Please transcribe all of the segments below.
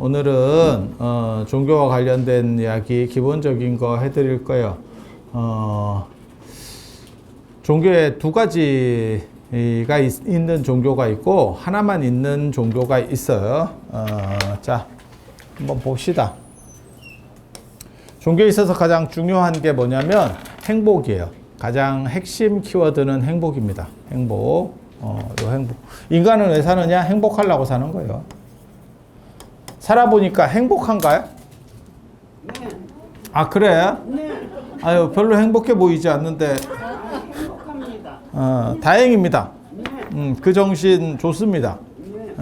오늘은 종교와 관련된 이야기 기본적인 거 해드릴 거예요. 종교에 두 가지가 있는 종교가 있고 하나만 있는 종교가 있어요. 자, 한번 봅시다. 종교에 있어서 가장 중요한 게 뭐냐면 행복이에요. 가장 핵심 키워드는 행복입니다. 행복. 요 행복. 인간은 왜 사느냐? 행복하려고 사는 거예요. 살아보니까 행복한가요? 네. 아, 그래? 네. 아유, 별로 행복해 보이지 않는데. 행복합니다. 다행입니다. 네. 그 정신 좋습니다. 네.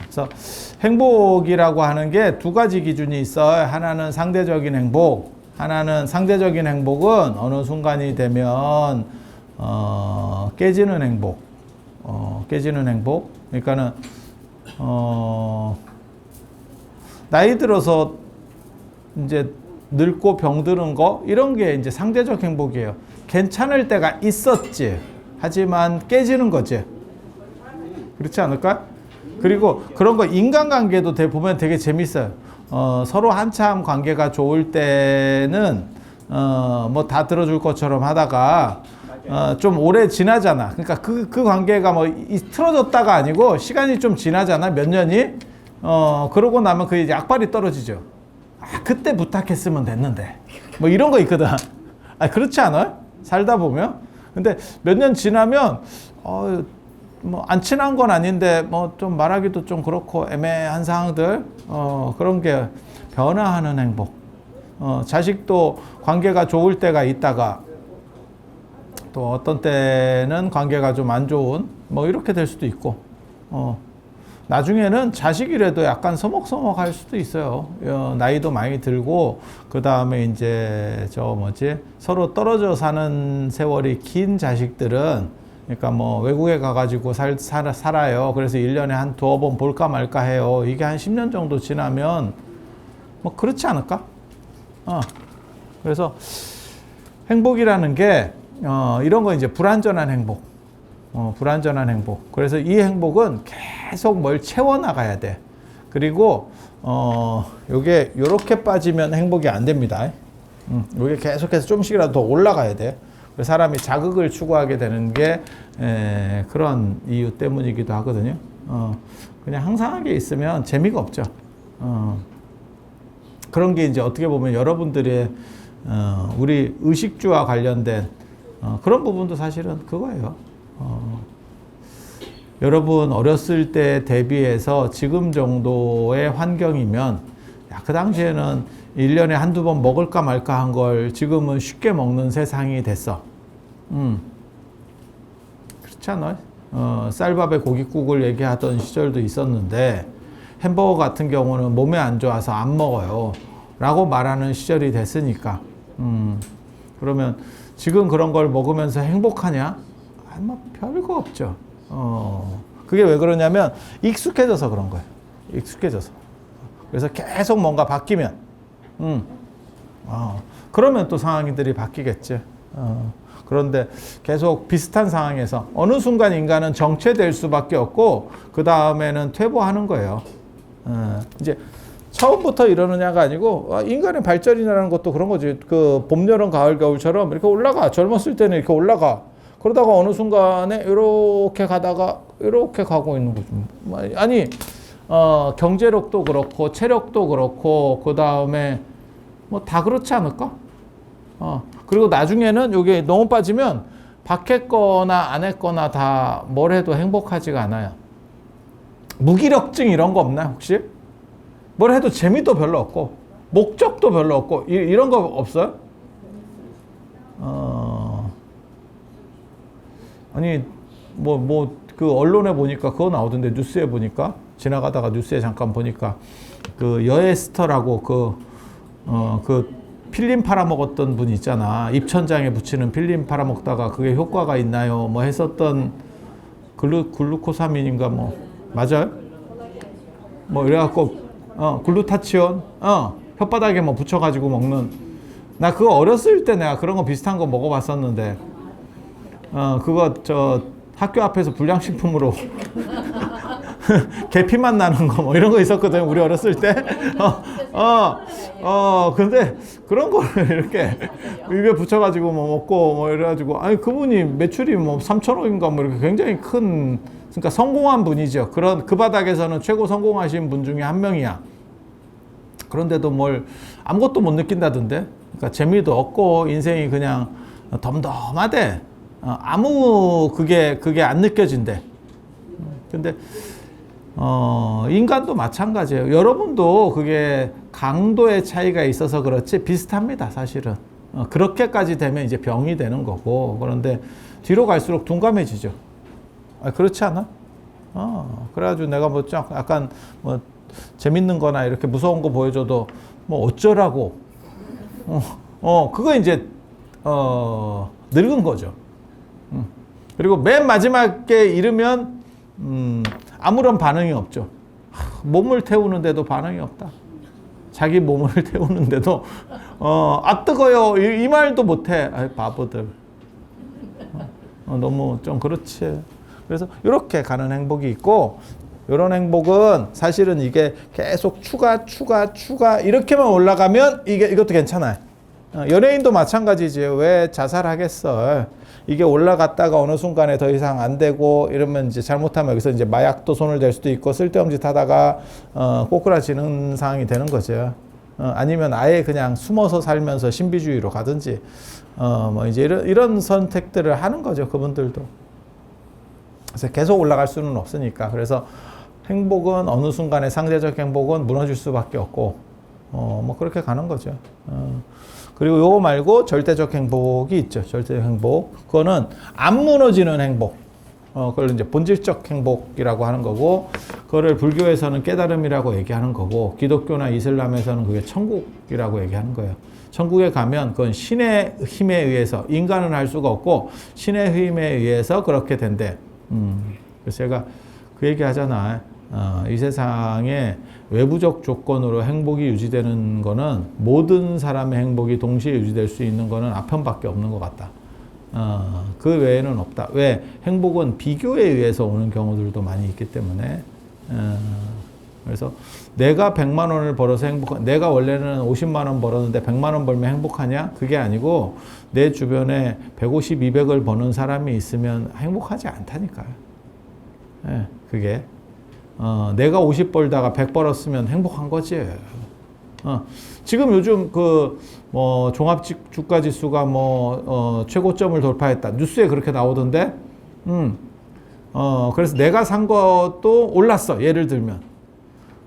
그래서 행복이라고 하는 게 두 가지 기준이 있어요. 하나는 상대적인 행복. 하나는 상대적인 행복은 어느 순간이 되면 깨지는 행복. 깨지는 행복. 그러니까는 나이 들어서 이제 늙고 병드는 거 이런 게 이제 상대적 행복이에요. 괜찮을 때가 있었지. 하지만 깨지는 거지. 그렇지 않을까? 그리고 그런 거 인간관계도 보면 되게 재밌어요. 서로 한참 관계가 좋을 때는 뭐 다 들어줄 것처럼 하다가 좀 오래 지나잖아. 그러니까 그 관계가 뭐 틀어졌다가 아니고 시간이 좀 지나잖아. 몇 년이. 그러고 나면 그 이제 악발이 떨어지죠. 아, 그때 부탁했으면 됐는데. 뭐 이런 거 있거든. 아, 그렇지 않아요? 살다 보면. 근데 몇 년 지나면 뭐 안 친한 건 아닌데 뭐 좀 말하기도 좀 그렇고 애매한 상황들 그런 게 변화하는 행복. 자식도 관계가 좋을 때가 있다가 또 어떤 때는 관계가 좀 안 좋은 뭐 이렇게 될 수도 있고 나중에는 자식이라도 약간 서먹서먹할 수도 있어요. 나이도 많이 들고 그 다음에 이제 서로 떨어져 사는 세월이 긴 자식들은 그러니까 뭐 외국에 가가지고 살아요. 그래서 1년에 한 두어 번 볼까 말까 해요. 이게 한 10년 정도 지나면 뭐 그렇지 않을까? 그래서 행복이라는 게 이런 거 이제 불완전한 행복. 불완전한 행복. 그래서 이 행복은 계속 뭘 채워나가야 돼. 그리고, 요게, 요렇게 빠지면 행복이 안 됩니다. 요게 계속해서 좀씩이라도 더 올라가야 돼. 그래서 사람이 자극을 추구하게 되는 게, 그런 이유 때문이기도 하거든요. 그냥 항상하게 있으면 재미가 없죠. 그런 게 이제 어떻게 보면 여러분들의, 우리 의식주와 관련된, 그런 부분도 사실은 그거예요. 여러분 어렸을 때 대비해서 지금 정도의 환경이면 그 당시에는 1년에 한두 번 먹을까 말까 한 걸 지금은 쉽게 먹는 세상이 됐어. 그렇지 않아요? 쌀밥에 고깃국을 얘기하던 시절도 있었는데 햄버거 같은 경우는 몸에 안 좋아서 안 먹어요 라고 말하는 시절이 됐으니까 그러면 지금 그런 걸 먹으면서 행복하냐? 뭐 별거 없죠. 그게 왜 그러냐면 익숙해져서 그런 거예요. 익숙해져서. 그래서 계속 뭔가 바뀌면, 그러면 또 상황들이 바뀌겠지. 그런데 계속 비슷한 상황에서 어느 순간 인간은 정체될 수밖에 없고 그 다음에는 퇴보하는 거예요. 이제 처음부터 이러느냐가 아니고 인간의 발전이라는 것도 그런 거지. 그 봄, 여름, 가을, 겨울처럼 이렇게 올라가. 젊었을 때는 이렇게 올라가. 그러다가 어느 순간에 이렇게 가다가 이렇게 가고 있는 거죠. 아니 경제력도 그렇고 체력도 그렇고 그 다음에 뭐 다 그렇지 않을까? 그리고 나중에는 이게 너무 빠지면 박했거나 안 했거나 다 뭘 해도 행복하지가 않아요. 무기력증 이런 거 없나요 혹시? 뭘 해도 재미도 별로 없고 목적도 별로 없고 이런 거 없어요? 아니 그 언론에 보니까 그거 나오던데 뉴스에 보니까 지나가다가 뉴스에 잠깐 보니까 그 여에스터라고 그 필름 팔아먹었던 분 있잖아. 입천장에 붙이는 필름 팔아먹다가 그게 효과가 있나요? 뭐 했었던 글루코사민인가 뭐 맞아요? 뭐 이래갖고 글루타치온 혓바닥에 뭐 붙여가지고 먹는 나 그거 어렸을 때 내가 그런 거 비슷한 거 먹어봤었는데 그거 학교 앞에서 불량식품으로 계피맛 나는 거 뭐 이런 거 있었거든요. 우리 어렸을 때. 근데 그런 거를 이렇게 입에 붙여가지고 뭐 먹고 뭐 이래가지고 아니 그분이 매출이 뭐 3천억인가 뭐 이렇게 굉장히 큰 그러니까 성공한 분이죠. 그런 그 바닥에서는 최고 성공하신 분 중에 한 명이야. 그런데도 뭘 아무것도 못 느낀다던데. 그러니까 재미도 없고 인생이 그냥 덤덤하대. 아무 그게 안 느껴진대. 근데 인간도 마찬가지예요. 여러분도 그게 강도의 차이가 있어서 그렇지 비슷합니다, 사실은. 그렇게까지 되면 이제 병이 되는 거고. 그런데 뒤로 갈수록 둔감해지죠. 그렇지 않아? 그래가지고 내가 뭐 약간 뭐 재밌는 거나 이렇게 무서운 거 보여줘도 뭐 어쩌라고. 그거 이제, 늙은 거죠. 그리고 맨 마지막에 이르면, 아무런 반응이 없죠. 몸을 태우는데도 반응이 없다. 자기 몸을 태우는데도, 뜨거요. 이 말도 못해. 바보들. 너무 좀 그렇지. 그래서 이렇게 가는 행복이 있고, 이런 행복은 사실은 이게 계속 추가 이렇게만 올라가면 이것도 괜찮아요. 연예인도 마찬가지지. 왜 자살하겠어? 이게 올라갔다가 어느 순간에 더 이상 안 되고 이러면 이제 잘못하면 여기서 이제 마약도 손을 댈 수도 있고 쓸데없는 짓 하다가 꼬꾸라지는 상황이 되는 거죠. 아니면 아예 그냥 숨어서 살면서 신비주의로 가든지 뭐 이제 이런 선택들을 하는 거죠. 그분들도. 그래서 계속 올라갈 수는 없으니까. 그래서 행복은 어느 순간에 상대적 행복은 무너질 수밖에 없고 뭐 그렇게 가는 거죠. 그리고 요거 말고 절대적 행복이 있죠. 절대적 행복. 그거는 안 무너지는 행복. 그걸 이제 본질적 행복이라고 하는 거고, 그거를 불교에서는 깨달음이라고 얘기하는 거고, 기독교나 이슬람에서는 그게 천국이라고 얘기하는 거예요. 천국에 가면 그건 신의 힘에 의해서, 인간은 할 수가 없고, 신의 힘에 의해서 그렇게 된대. 그래서 제가 그 얘기 하잖아. 이 세상에 외부적 조건으로 행복이 유지되는 거는 모든 사람의 행복이 동시에 유지될 수 있는 거는 아편밖에 없는 것 같다. 그 외에는 없다. 왜? 행복은 비교에 의해서 오는 경우들도 많이 있기 때문에. 그래서 내가 100만 원을 벌어서 내가 원래는 50만 원 벌었는데 100만 원 벌면 행복하냐? 그게 아니고 내 주변에 150, 200을 버는 사람이 있으면 행복하지 않다니까요. 그게. 내가 50 벌다가 100 벌었으면 행복한 거지. 지금 요즘 종합 주가 지수가 최고점을 돌파했다. 뉴스에 그렇게 나오던데. 그래서 내가 산 것도 올랐어. 예를 들면.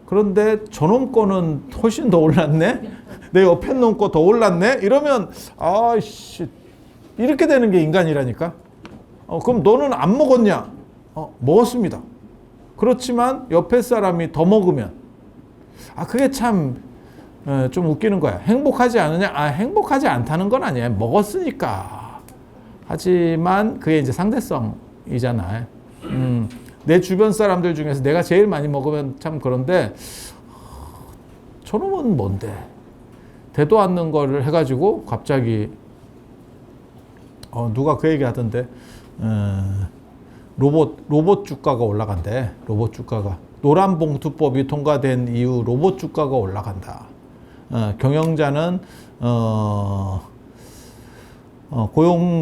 그런데 저놈 거는 훨씬 더 올랐네? 내 옆에 놈 거 더 올랐네? 이러면, 아이씨. 이렇게 되는 게 인간이라니까. 그럼 너는 안 먹었냐? 먹었습니다. 그렇지만 옆에 사람이 더 먹으면 그게 참 좀 웃기는 거야. 행복하지 않느냐? 행복하지 않다는 건 아니야. 먹었으니까. 하지만 그게 이제 상대성이잖아요. 내 주변 사람들 중에서 내가 제일 많이 먹으면 참 그런데 저놈은 뭔데? 되도 않는 거를 해가지고 갑자기 누가 그 얘기 하던데 로봇 주가가 올라간대. 로봇 주가가. 노란봉투법이 통과된 이후 로봇 주가가 올라간다. 경영자는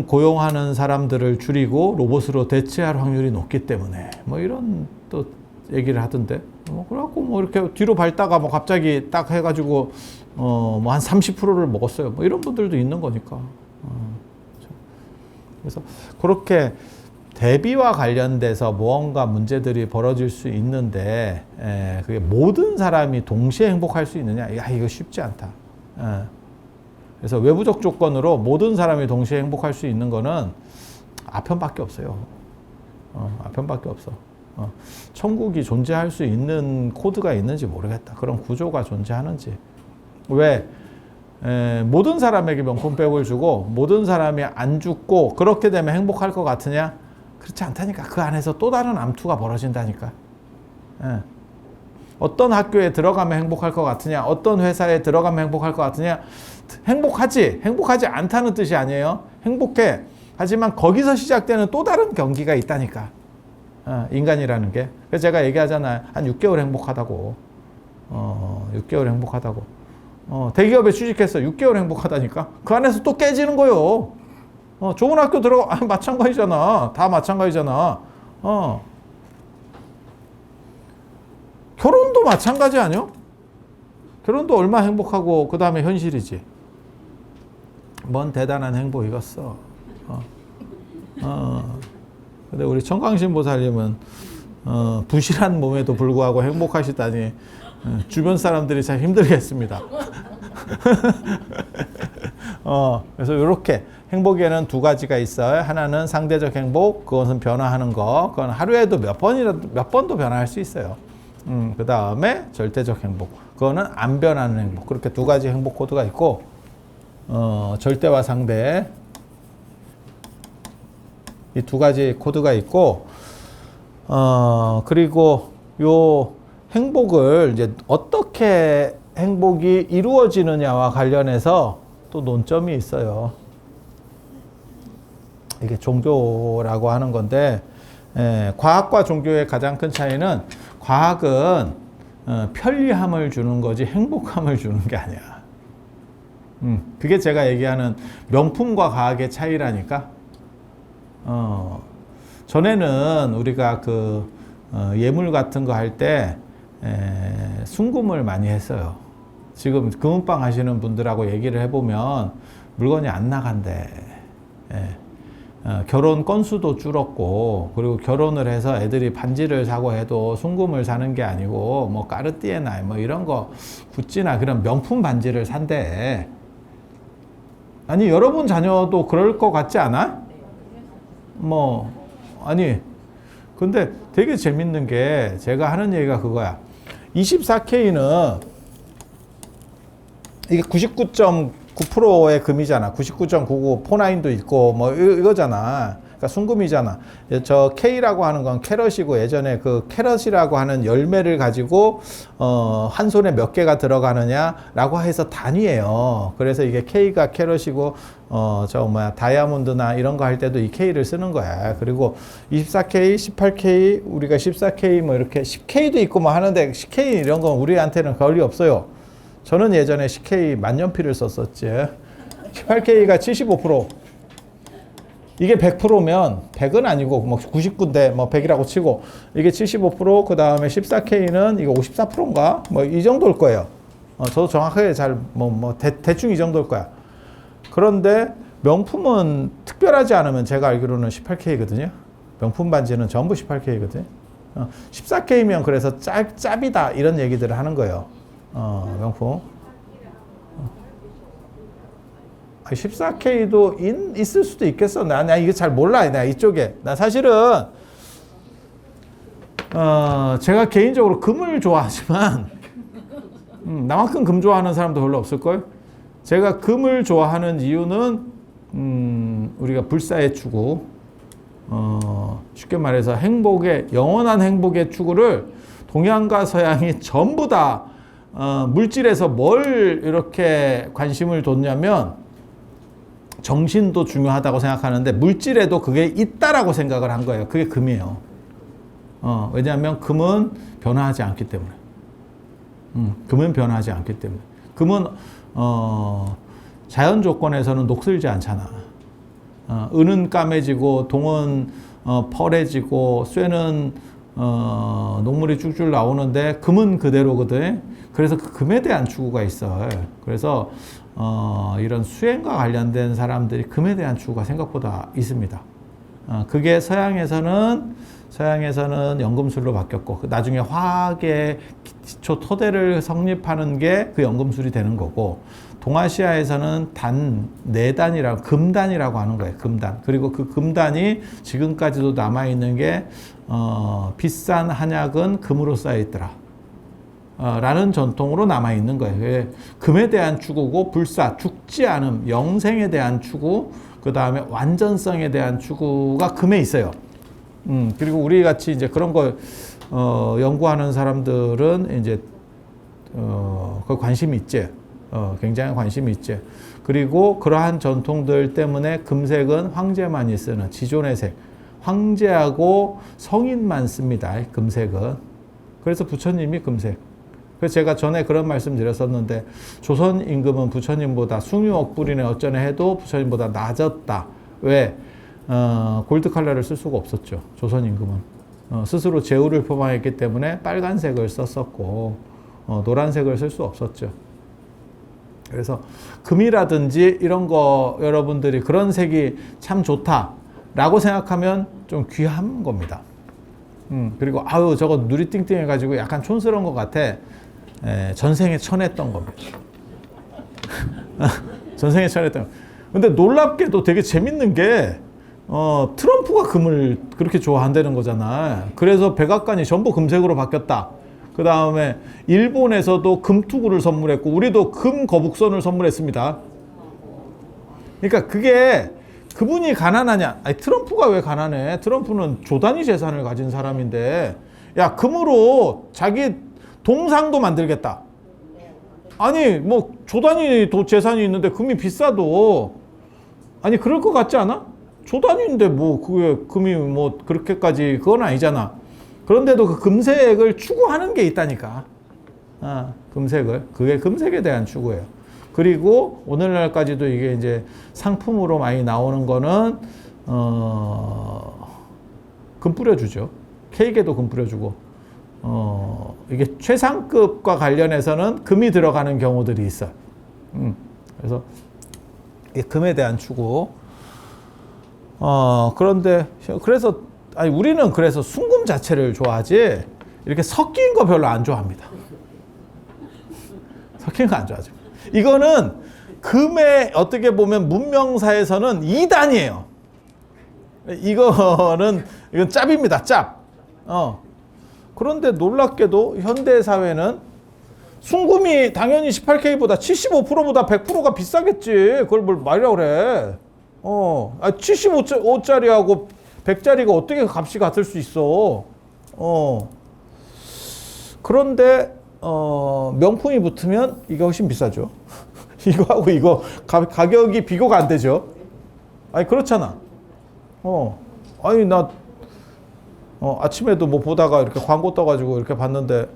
고용하는 사람들을 줄이고 로봇으로 대체할 확률이 높기 때문에 뭐 이런 또 얘기를 하던데. 그래갖고 뭐 이렇게 뒤로 밟다가 뭐 갑자기 딱 해가지고 뭐 한 30%를 먹었어요. 뭐 이런 분들도 있는 거니까. 그래서 그렇게 대비와 관련돼서 무언가 문제들이 벌어질 수 있는데 그게 모든 사람이 동시에 행복할 수 있느냐? 이거 쉽지 않다. 그래서 외부적 조건으로 모든 사람이 동시에 행복할 수 있는 거는 아편밖에 없어요. 아편밖에 없어. 천국이 존재할 수 있는 코드가 있는지 모르겠다. 그런 구조가 존재하는지. 왜? 모든 사람에게 명품백을 주고 모든 사람이 안 죽고 그렇게 되면 행복할 것 같으냐? 그렇지 않다니까. 그 안에서 또 다른 암투가 벌어진다니까. 어떤 학교에 들어가면 행복할 것 같으냐? 어떤 회사에 들어가면 행복할 것 같으냐? 행복하지. 행복하지 않다는 뜻이 아니에요. 행복해. 하지만 거기서 시작되는 또 다른 경기가 있다니까. 인간이라는 게. 그래서 제가 얘기하잖아요. 한 6개월 행복하다고. 6개월 행복하다고. 대기업에 취직해서 6개월 행복하다니까. 그 안에서 또 깨지는 거요. 좋은 학교 들어가, 마찬가지잖아. 다 마찬가지잖아. 결혼도 마찬가지 아니요? 결혼도 얼마 행복하고 그 다음에 현실이지. 뭔 대단한 행복이겠어. 근데 우리 청강신보살님은 부실한 몸에도 불구하고 행복하시다니 주변 사람들이 참 힘들겠습니다. 그래서 이렇게 행복에는 두 가지가 있어요. 하나는 상대적 행복, 그것은 변화하는 거. 그건 하루에도 몇 번도 변화할 수 있어요. 그 다음에 절대적 행복, 그거는 안 변하는 행복. 그렇게 두 가지 행복 코드가 있고, 절대와 상대, 이 두 가지 코드가 있고, 그리고 요 행복을 이제 어떻게 행복이 이루어지느냐와 관련해서 또 논점이 있어요. 이게 종교라고 하는 건데, 과학과 종교의 가장 큰 차이는, 과학은 편리함을 주는 거지 행복함을 주는 게 아니야. 그게 제가 얘기하는 명품과 과학의 차이라니까. 전에는 우리가 그 예물 같은 거 할 때 순금을 많이 했어요. 지금 금은방 하시는 분들하고 얘기를 해보면 물건이 안 나간대. 결혼 건수도 줄었고, 그리고 결혼을 해서 애들이 반지를 사고 해도 순금을 사는 게 아니고 뭐 까르띠에나 뭐 이런 거, 구찌나 그런 명품 반지를 산대. 아니, 여러분 자녀도 그럴 것 같지 않아? 아니, 근데 되게 재밌는 게, 제가 하는 얘기가 그거야. 24K는 이게 99.9%의 금이잖아. 99.99 포나인도 있고 뭐 이거잖아. 그러니까 순금이잖아. 저 K라고 하는 건 캐럿이고, 예전에 그 캐럿이라고 하는 열매를 가지고 한 손에 몇 개가 들어가느냐라고 해서 단위예요. 그래서 이게 K가 캐럿이고, 다이아몬드나 이런 거 할 때도 이 K를 쓰는 거야. 그리고 24K, 18K, 우리가 14K 뭐 이렇게 10K도 있고 뭐 하는데, 10K 이런 건 우리한테는 거리 없어요. 저는 예전에 10K 만년필을 썼었지. 18K가 75%. 이게 100%면 100은 아니고 뭐 99인데 뭐 100이라고 치고, 이게 75%, 그 다음에 14K는 이거 54%인가? 뭐 이 정도일 거예요. 저도 정확하게 잘 대충 이 정도일 거야. 그런데 명품은 특별하지 않으면 제가 알기로는 18K거든요. 명품 반지는 전부 18K거든요. 14K면 그래서 짭이다 이런 얘기들을 하는 거예요. 명품. 14K도 있을 수도 있겠어. 나 이게 잘 몰라. 나 이쪽에. 나 사실은, 제가 개인적으로 금을 좋아하지만, 나만큼 금 좋아하는 사람도 별로 없을걸? 제가 금을 좋아하는 이유는, 우리가 불사의 추구, 쉽게 말해서 영원한 행복의 추구를 동양과 서양이 전부 다, 물질에서 뭘 이렇게 관심을 뒀냐면, 정신도 중요하다고 생각하는데 물질에도 그게 있다라고 생각을 한 거예요. 그게 금이에요. 왜냐하면 금은 변화하지 않기 때문에. 금은 변화하지 않기 때문에. 금은 자연 조건에서는 녹슬지 않잖아. 은은 까매지고, 동은 펄해지고, 쇠는 녹물이 쭉쭉 나오는데 금은 그대로거든. 그래서 그 금에 대한 추구가 있어. 그래서 이런 수행과 관련된 사람들이 금에 대한 추구가 생각보다 있습니다. 그게 서양에서는 연금술로 바뀌었고, 나중에 화학의 기초 토대를 성립하는 게 그 연금술이 되는 거고, 동아시아에서는 네 단이라고, 금단이라고 하는 거예요. 금단. 그리고 그 금단이 지금까지도 남아있는 게, 비싼 한약은 금으로 쌓여있더라. 라는 전통으로 남아있는 거예요. 금에 대한 추구고, 불사, 죽지 않음, 영생에 대한 추구, 그 다음에 완전성에 대한 추구가 금에 있어요. 그리고 우리 같이 이제 그런 걸, 연구하는 사람들은 이제, 그 관심이 있지. 굉장히 관심이 있지. 그리고 그러한 전통들 때문에 금색은 황제만이 쓰는 지존의 색. 황제하고 성인만 씁니다. 금색은. 그래서 부처님이 금색. 그래서 제가 전에 그런 말씀 드렸었는데 조선 임금은 부처님보다 숭유억 불이네 어쩌네 해도 부처님보다 낮았다. 왜? 골드 컬러를 쓸 수가 없었죠. 조선 임금은. 스스로 제후를 표방했기 때문에 빨간색을 썼었고 노란색을 쓸 수 없었죠. 그래서 금이라든지 이런 거 여러분들이 그런 색이 참 좋다라고 생각하면 좀 귀한 겁니다. 그리고 아유 저거 누리 띵띵해가지고 약간 촌스러운 것 같아. 전생에 천했던 겁니다. 전생에 천했던. 근데 놀랍게도 되게 재밌는 게 트럼프가 금을 그렇게 좋아한다는 거잖아. 그래서 백악관이 전부 금색으로 바뀌었다. 그 다음에 일본에서도 금투구를 선물했고 우리도 금 거북선을 선물했습니다. 그러니까 그게 그분이 가난하냐? 아니 트럼프가 왜 가난해? 트럼프는 조단위 재산을 가진 사람인데 야 금으로 자기 동상도 만들겠다. 아니 뭐 조단위 재산이 있는데 금이 비싸도 아니 그럴 것 같지 않아? 조단위인데 뭐 그게 금이 뭐 그렇게까지 그건 아니잖아. 그런데도 그 금색을 추구하는 게 있다니까. 금색을. 그게 금색에 대한 추구예요. 그리고 오늘날까지도 이게 이제 상품으로 많이 나오는 거는 금 뿌려주죠. 케이크에도 금 뿌려주고 이게 최상급과 관련해서는 금이 들어가는 경우들이 있어요. 그래서 이 금에 대한 추구. 그런데 그래서 아니 우리는 그래서 순금 자체를 좋아하지 이렇게 섞인 거 별로 안 좋아합니다. 섞인 거 안 좋아하죠. 이거는 금의 어떻게 보면 문명사에서는 2단이에요. 이건 짭입니다. 짭. 그런데 놀랍게도 현대 사회는 순금이 당연히 18K보다 75%보다 100%가 비싸겠지. 그걸 뭘 말이라고 그래. 75짜리하고 100짜리가 어떻게 값이 같을 수 있어. 그런데 명품이 붙으면 이게 훨씬 비싸죠. 이거하고 이거 가격이 비교가 안 되죠. 아니 그렇잖아. 아니 나 아침에도 뭐 보다가 이렇게 광고 떠가지고 이렇게 봤는데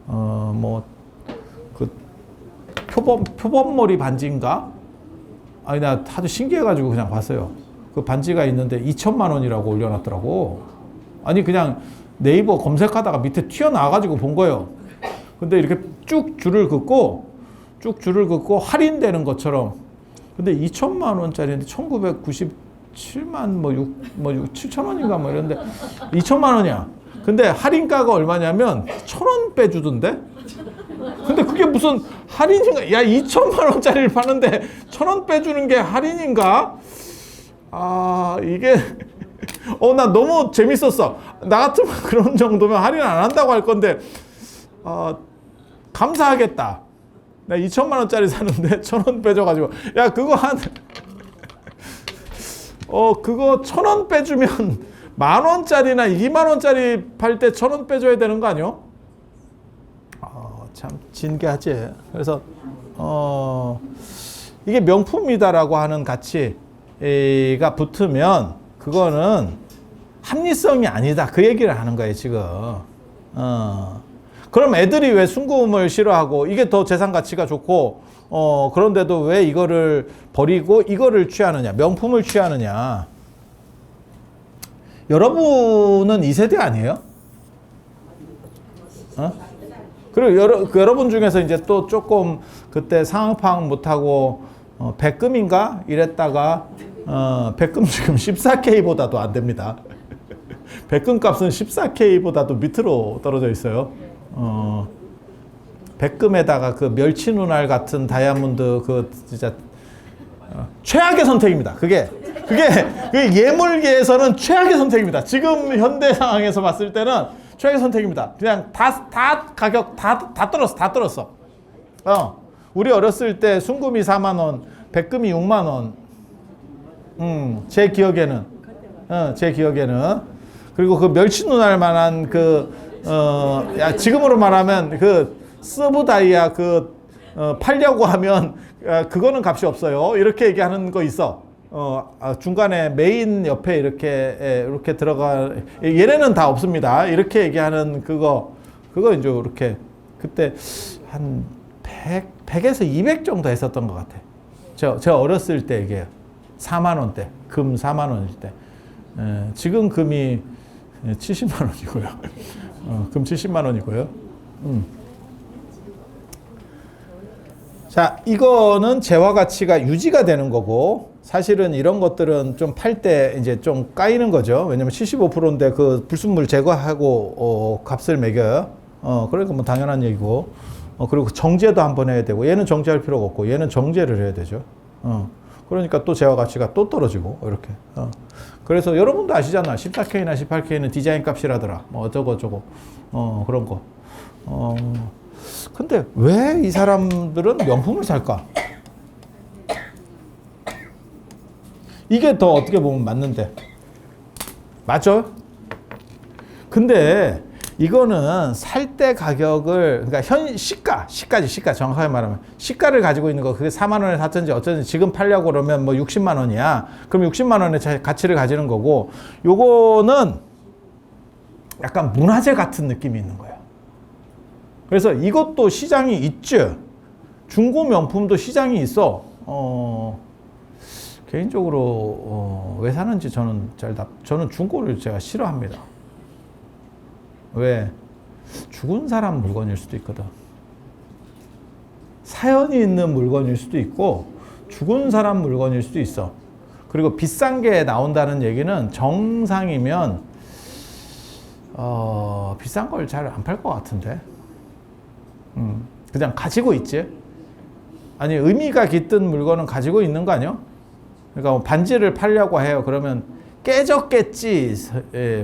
뭐 그 표범머리 반지인가? 아니 나 하도 신기해가지고 그냥 봤어요. 그 반지가 있는데 2천만 원이라고 올려놨더라고. 아니 그냥 네이버 검색하다가 밑에 튀어나와가지고 본 거예요. 근데 이렇게 쭉 줄을 긋고 할인되는 것처럼. 근데 2천만 원짜리인데 1997만 7천 원인가 뭐 이런데 2천만 원이야. 근데 할인가가 얼마냐면 1,000원 빼주던데? 근데 그게 무슨 할인인가? 야 2천만 원짜리를 파는데 1,000원 빼주는 게 할인인가? 이게 나 너무 재밌었어. 나 같으면 그런 정도면 할인 안 한다고 할 건데 감사하겠다. 나 2천만 원짜리 사는데 1,000원 빼줘가지고 야 그거 그거 1,000원 빼주면 10,000원짜리나 20,000원짜리 팔 때 1,000원 빼줘야 되는 거 아니요? 참 진기하지. 그래서 이게 명품이다라고 하는 가치가 붙으면 그거는 합리성이 아니다. 그 얘기를 하는 거예요 지금. 그럼 애들이 왜 순금을 싫어하고 이게 더 재산 가치가 좋고 그런데도 왜 이거를 버리고 이거를 취하느냐, 명품을 취하느냐. 여러분은 2세대 아니에요? 그리고 여러분 중에서 이제 또 조금 그때 상황 파악 못하고 백금인가 이랬다가 백금 지금 14K보다도 안 됩니다. 백금 값은 14K보다도 밑으로 떨어져 있어요. 백금에다가 그 멸치 눈알 같은 다이아몬드 그 진짜 최악의 선택입니다. 그게 예물계에서는 최악의 선택입니다. 지금 현대 상황에서 봤을 때는 최악의 선택입니다. 그냥 가격 다 떨었어. 우리 어렸을 때 순금이 4만 원, 백금이 6만 원. 제 기억에는. 그리고 그 멸치 눈알 만한 지금으로 말하면 그 서브 다이아 팔려고 하면 그거는 값이 없어요. 이렇게 얘기하는 거 있어. 중간에 메인 옆에 이렇게 들어가, 얘네는 다 없습니다. 이렇게 얘기하는 그거 이제 이렇게 그때 한 100에서 200 정도 했었던 것 같아. 제가 어렸을 때 이게 4만 원대, 금 4만 원일 때. 지금 금이 70만 원이고요. 금 70만 원이고요. 자, 이거는 재화 가치가 유지가 되는 거고, 사실은 이런 것들은 좀 팔 때 이제 좀 까이는 거죠. 왜냐면 75%인데 그 불순물 제거하고 값을 매겨요. 그러니까 뭐 당연한 얘기고. 그리고 정제도 한번 해야 되고, 얘는 정제할 필요가 없고, 얘는 정제를 해야 되죠. 그러니까 또 재화 가치가 또 떨어지고, 이렇게. 그래서 여러분도 아시잖아. 14K나 18K는 디자인 값이라더라. 뭐 어쩌고 그런 거. 근데 왜 이 사람들은 명품을 살까? 이게 더 어떻게 보면 맞는데. 맞죠? 근데 이거는 살 때 가격을, 그러니까 시가 정확하게 말하면 시가를 가지고 있는 거, 그게 4만 원에 샀든지 어쩐지 지금 팔려고 그러면 뭐 60만 원이야. 그럼 60만 원의 가치를 가지는 거고, 요거는 약간 문화재 같은 느낌이 있는 거예요. 그래서 이것도 시장이 있죠. 중고 명품도 시장이 있어. 개인적으로 왜 사는지 저는 중고를 제가 싫어합니다. 왜? 죽은 사람 물건일 수도 있거든. 사연이 있는 물건일 수도 있고 죽은 사람 물건일 수도 있어. 그리고 비싼 게 나온다는 얘기는 정상이면 비싼 걸 잘 안 팔 것 같은데. 그냥 가지고 있지. 아니, 의미가 깃든 물건은 가지고 있는 거 아니야? 그러니까 뭐 반지를 팔려고 해요. 그러면 깨졌겠지,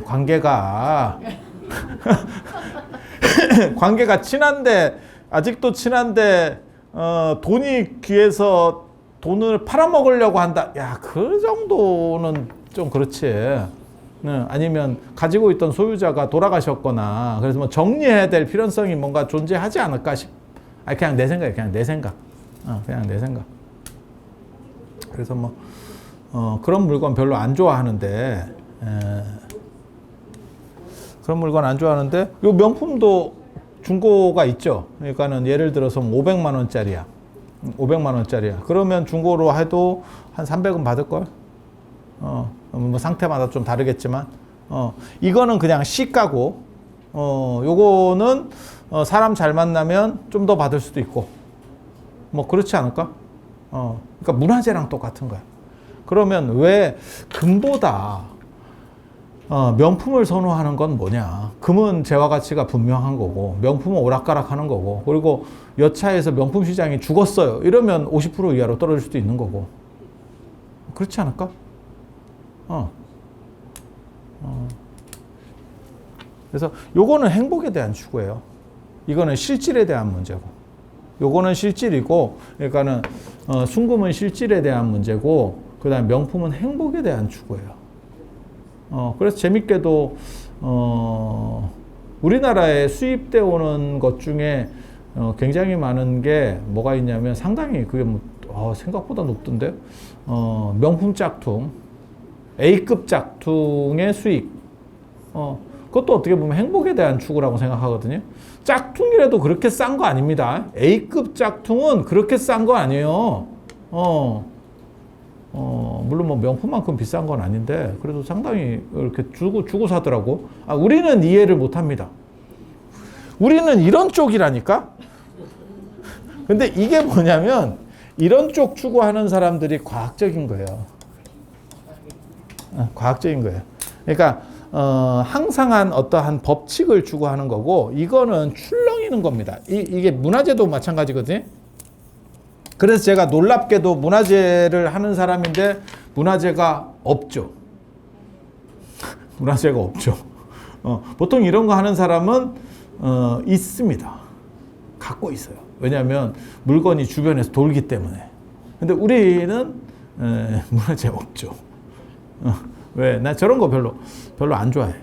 관계가. 관계가 친한데, 아직도 친한데, 돈이 귀해서 돈을 팔아먹으려고 한다. 야, 그 정도는 좀 그렇지. 아니면 가지고 있던 소유자가 돌아가셨거나, 그래서 뭐 정리해야 될 필요성이 뭔가 존재하지 않을까 그냥 내 생각이야. 그냥 내 생각. 그냥 내 생각. 그래서 뭐, 그런 물건 별로 안 좋아하는데, 그런 물건 안 좋아하는데, 요 명품도 중고가 있죠. 그러니까는 예를 들어서 500만 원짜리야. 500만 원짜리야. 그러면 중고로 해도 한 300은 받을걸? 뭐 상태마다 좀 다르겠지만, 이거는 그냥 시가고, 요거는 사람 잘 만나면 좀 더 받을 수도 있고, 뭐 그렇지 않을까? 그러니까 문화재랑 똑같은 거야. 그러면 왜 금보다 명품을 선호하는 건 뭐냐? 금은 재화 가치가 분명한 거고, 명품은 오락가락하는 거고, 그리고 여차해서 명품 시장이 죽었어요. 이러면 50% 이하로 떨어질 수도 있는 거고, 그렇지 않을까? 그래서 요거는 행복에 대한 추구예요. 이거는 실질에 대한 문제고, 요거는 실질이고, 그러니까는 순금은 실질에 대한 문제고, 그다음 명품은 행복에 대한 추구예요. 그래서 재밌게도 우리나라에 수입돼 오는 것 중에 굉장히 많은 게 뭐가 있냐면, 상당히 그게 뭐 생각보다 높던데, 명품 짝퉁, A급 짝퉁의 수익, 그것도 어떻게 보면 행복에 대한 추구라고 생각하거든요. 짝퉁이라도 그렇게 싼 거 아닙니다. A급 짝퉁은 그렇게 싼 거 아니에요. 물론 뭐 명품만큼 비싼 건 아닌데, 그래도 상당히 이렇게 주고 사더라고. 우리는 이해를 못 합니다. 우리는 이런 쪽이라니까? 근데 이게 뭐냐면, 이런 쪽 추구하는 사람들이 과학적인 거예요. 과학적인 거예요. 그러니까, 항상한 어떠한 법칙을 추구하는 거고, 이거는 출렁이는 겁니다. 이게 문화재도 마찬가지거든요. 그래서 제가 놀랍게도 문화재를 하는 사람인데, 문화재가 없죠. 문화재가 없죠. 보통 이런 거 하는 사람은, 있습니다. 갖고 있어요. 왜냐하면 물건이 주변에서 돌기 때문에. 근데 우리는, 문화재 없죠. 왜? 나 저런 거 별로 안 좋아해.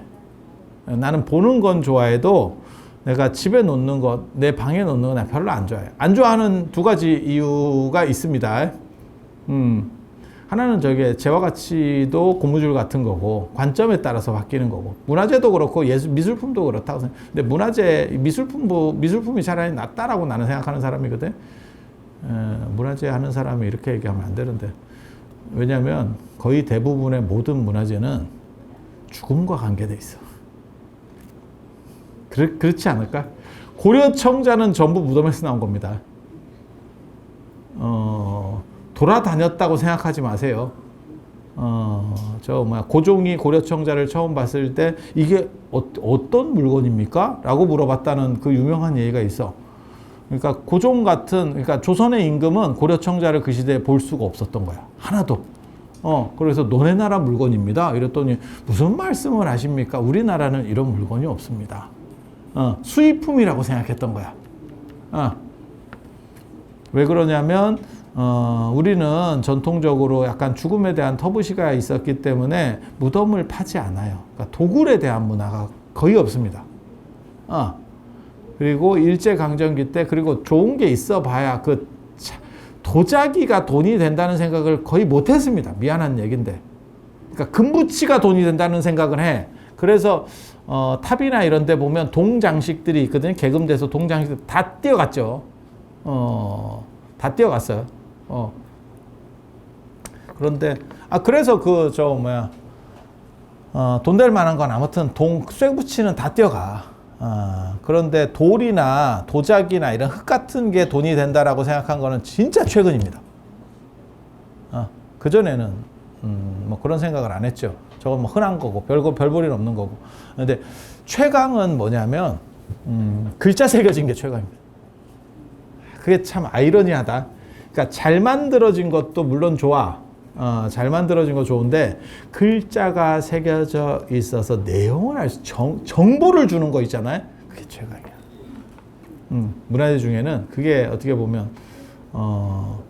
나는 보는 건 좋아해도 내가 집에 놓는 것, 내 방에 놓는 건 나 별로 안 좋아해. 안 좋아하는 두 가지 이유가 있습니다. 하나는 저게 재화 가치도 고무줄 같은 거고 관점에 따라서 바뀌는 거고 문화재도 그렇고 미술품도 그렇다고 생각. 근데 문화재 미술품이 차라리 낫다라고 나는 생각하는 사람이거든. 문화재 하는 사람이 이렇게 얘기하면 안 되는데 왜냐하면 거의 대부분의 모든 문화재는 죽음과 관계돼 있어. 그렇지 않을까? 고려청자는 전부 무덤에서 나온 겁니다. 돌아다녔다고 생각하지 마세요. 고종이 고려청자를 처음 봤을 때 이게 어떤 물건입니까? 라고 물어봤다는 그 유명한 예가 있어. 그러니까 고종 같은, 그러니까 조선의 임금은 고려청자를 그 시대에 볼 수가 없었던 거야. 하나도. 그래서 너네 나라 물건입니다. 이랬더니 무슨 말씀을 하십니까? 우리나라는 이런 물건이 없습니다. 수입품이라고 생각했던 거야. 왜 그러냐면 우리는 전통적으로 약간 죽음에 대한 터부시가 있었기 때문에 무덤을 파지 않아요. 그러니까 도굴에 대한 문화가 거의 없습니다. 그리고 일제강점기 때 그리고 좋은 게 있어 봐야 그 도자기가 돈이 된다는 생각을 거의 못 했습니다. 미안한 얘기인데. 그러니까 금붙이가 돈이 된다는 생각을 해. 그래서 탑이나 이런 데 보면 동장식들이 있거든요. 개금돼서 동장식들 다 뛰어갔죠. 다 뛰어갔어요. 그런데 그래서 돈 될 만한 건 아무튼 쇠붙이는 다 뛰어가. 그런데 돌이나 도자기나 이런 흙 같은 게 돈이 된다라고 생각한 거는 진짜 최근입니다. 그전에는 뭐 그런 생각을 안 했죠. 저건 뭐 흔한 거고 별볼일 없는 거고. 근데 최강은 뭐냐면 글자 새겨진 게 최강입니다. 그게 참 아이러니하다. 그러니까 잘 만들어진 것도 물론 좋아. 잘 만들어진 거 좋은데 글자가 새겨져 있어서 내용을 알 수, 정보를 주는 거 있잖아요. 그게 최강이야. 문화재 중에는 그게 어떻게 보면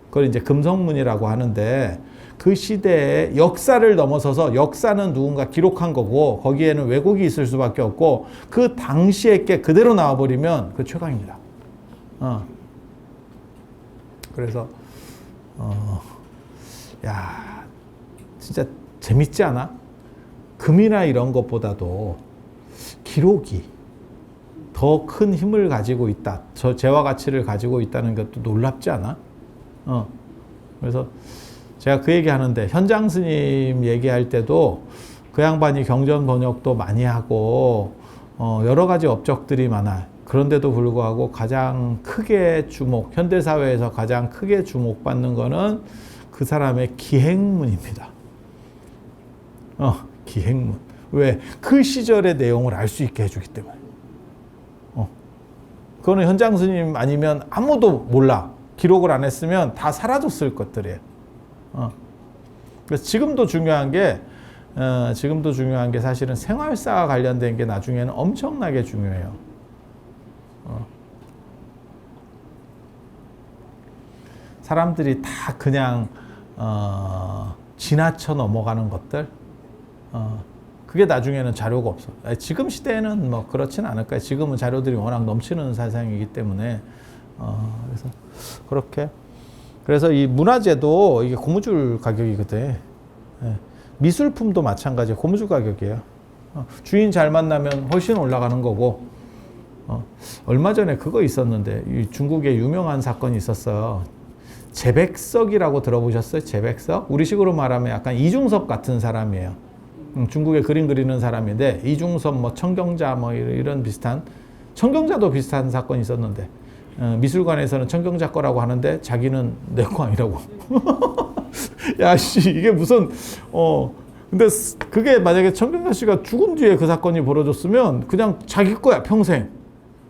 그걸 이제 금성문이라고 하는데 그 시대의 역사를 넘어서서 역사는 누군가 기록한 거고 거기에는 왜곡이 있을 수밖에 없고 그 당시에 게 그대로 나와버리면 그 최강입니다. 그래서 야 진짜 재밌지 않아? 금이나 이런 것보다도 기록이 더 큰 힘을 가지고 있다. 저 재화 가치를 가지고 있다는 것도 놀랍지 않아? 그래서 제가 그 얘기 하는데 현장 스님 얘기할 때도 그 양반이 경전 번역도 많이 하고 여러 가지 업적들이 많아. 그런데도 불구하고 가장 크게 현대사회에서 가장 크게 주목받는 거는 그 사람의 기행문입니다. 기행문. 왜? 그 시절의 내용을 알 수 있게 해주기 때문에. 그거는 현장 스님 아니면 아무도 몰라. 기록을 안 했으면 다 사라졌을 것들이에요. 그래서 지금도 중요한 게 사실은 생활사와 관련된 게 나중에는 엄청나게 중요해요. 사람들이 다 그냥 지나쳐 넘어가는 것들, 그게 나중에는 자료가 없어. 지금 시대에는 뭐 그렇진 않을 거예요. 지금은 자료들이 워낙 넘치는 세상이기 때문에 그래서 그렇게. 그래서 이 문화재도 이게 고무줄 가격이거든. 미술품도 마찬가지예요. 고무줄 가격이에요. 주인 잘 만나면 훨씬 올라가는 거고. 얼마 전에 그거 있었는데 이 중국에 유명한 사건이 있었어요. 제백석이라고 들어보셨어요? 제백석? 우리식으로 말하면 약간 이중섭 같은 사람이에요. 중국에 그림 그리는 사람인데 이중섭, 뭐 청경자, 뭐 이런 비슷한, 청경자도 비슷한 사건이 있었는데 미술관에서는 청경자 거라고 하는데 자기는 내 거 아니라고. 야씨 이게 무슨 근데 그게 만약에 청경자 씨가 죽은 뒤에 그 사건이 벌어졌으면 그냥 자기 거야 평생.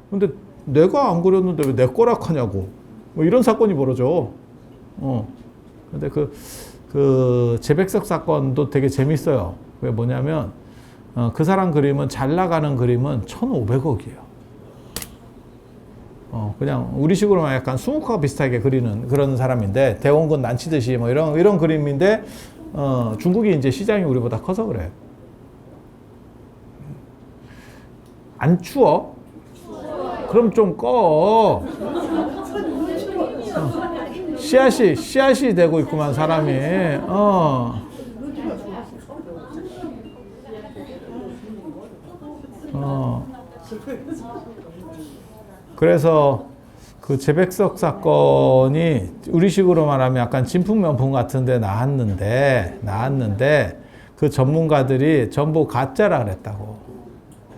근데 내가 안 그렸는데 왜 내 거라 하냐고. 뭐 이런 사건이 벌어져. 근데 그 제백석 사건도 되게 재밌어요. 왜 뭐냐면 그 사람 그림은 잘 나가는 그림은 1,500억이에요. 그냥 우리식으로 만 약간 수묵화 비슷하게 그리는 그런 사람인데 대원군 난치듯이 뭐 이런 그림인데 중국이 이제 시장이 우리보다 커서 그래. 안 추워? 그럼 좀 꺼. 씨앗이 되고 있구만, 사람이. 그래서 그 재백석 사건이 우리식으로 말하면 약간 진품명품 같은데 나왔는데 그 전문가들이 전부 가짜라 그랬다고.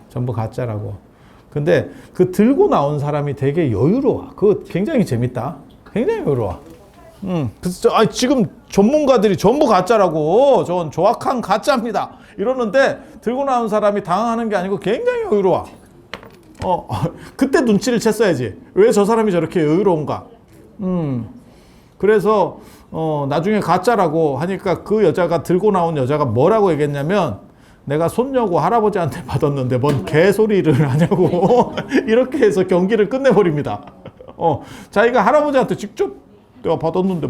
전부 가짜라고. 근데 그 들고 나온 사람이 되게 여유로워. 그거 굉장히 재밌다. 굉장히 여유로워. 그래서 지금 전문가들이 전부 가짜라고. 저건 조악한 가짜입니다. 이러는데 들고 나온 사람이 당황하는 게 아니고 굉장히 여유로워. 그때 눈치를 챘어야지. 왜 저 사람이 저렇게 여유로운가? 그래서 나중에 가짜라고 하니까 그 여자가 들고 나온 여자가 뭐라고 얘기했냐면 내가 손녀고 할아버지한테 받았는데 뭔 개소리를 하냐고 이렇게 해서 경기를 끝내버립니다. 자기가 할아버지한테 직접 내가 받았는데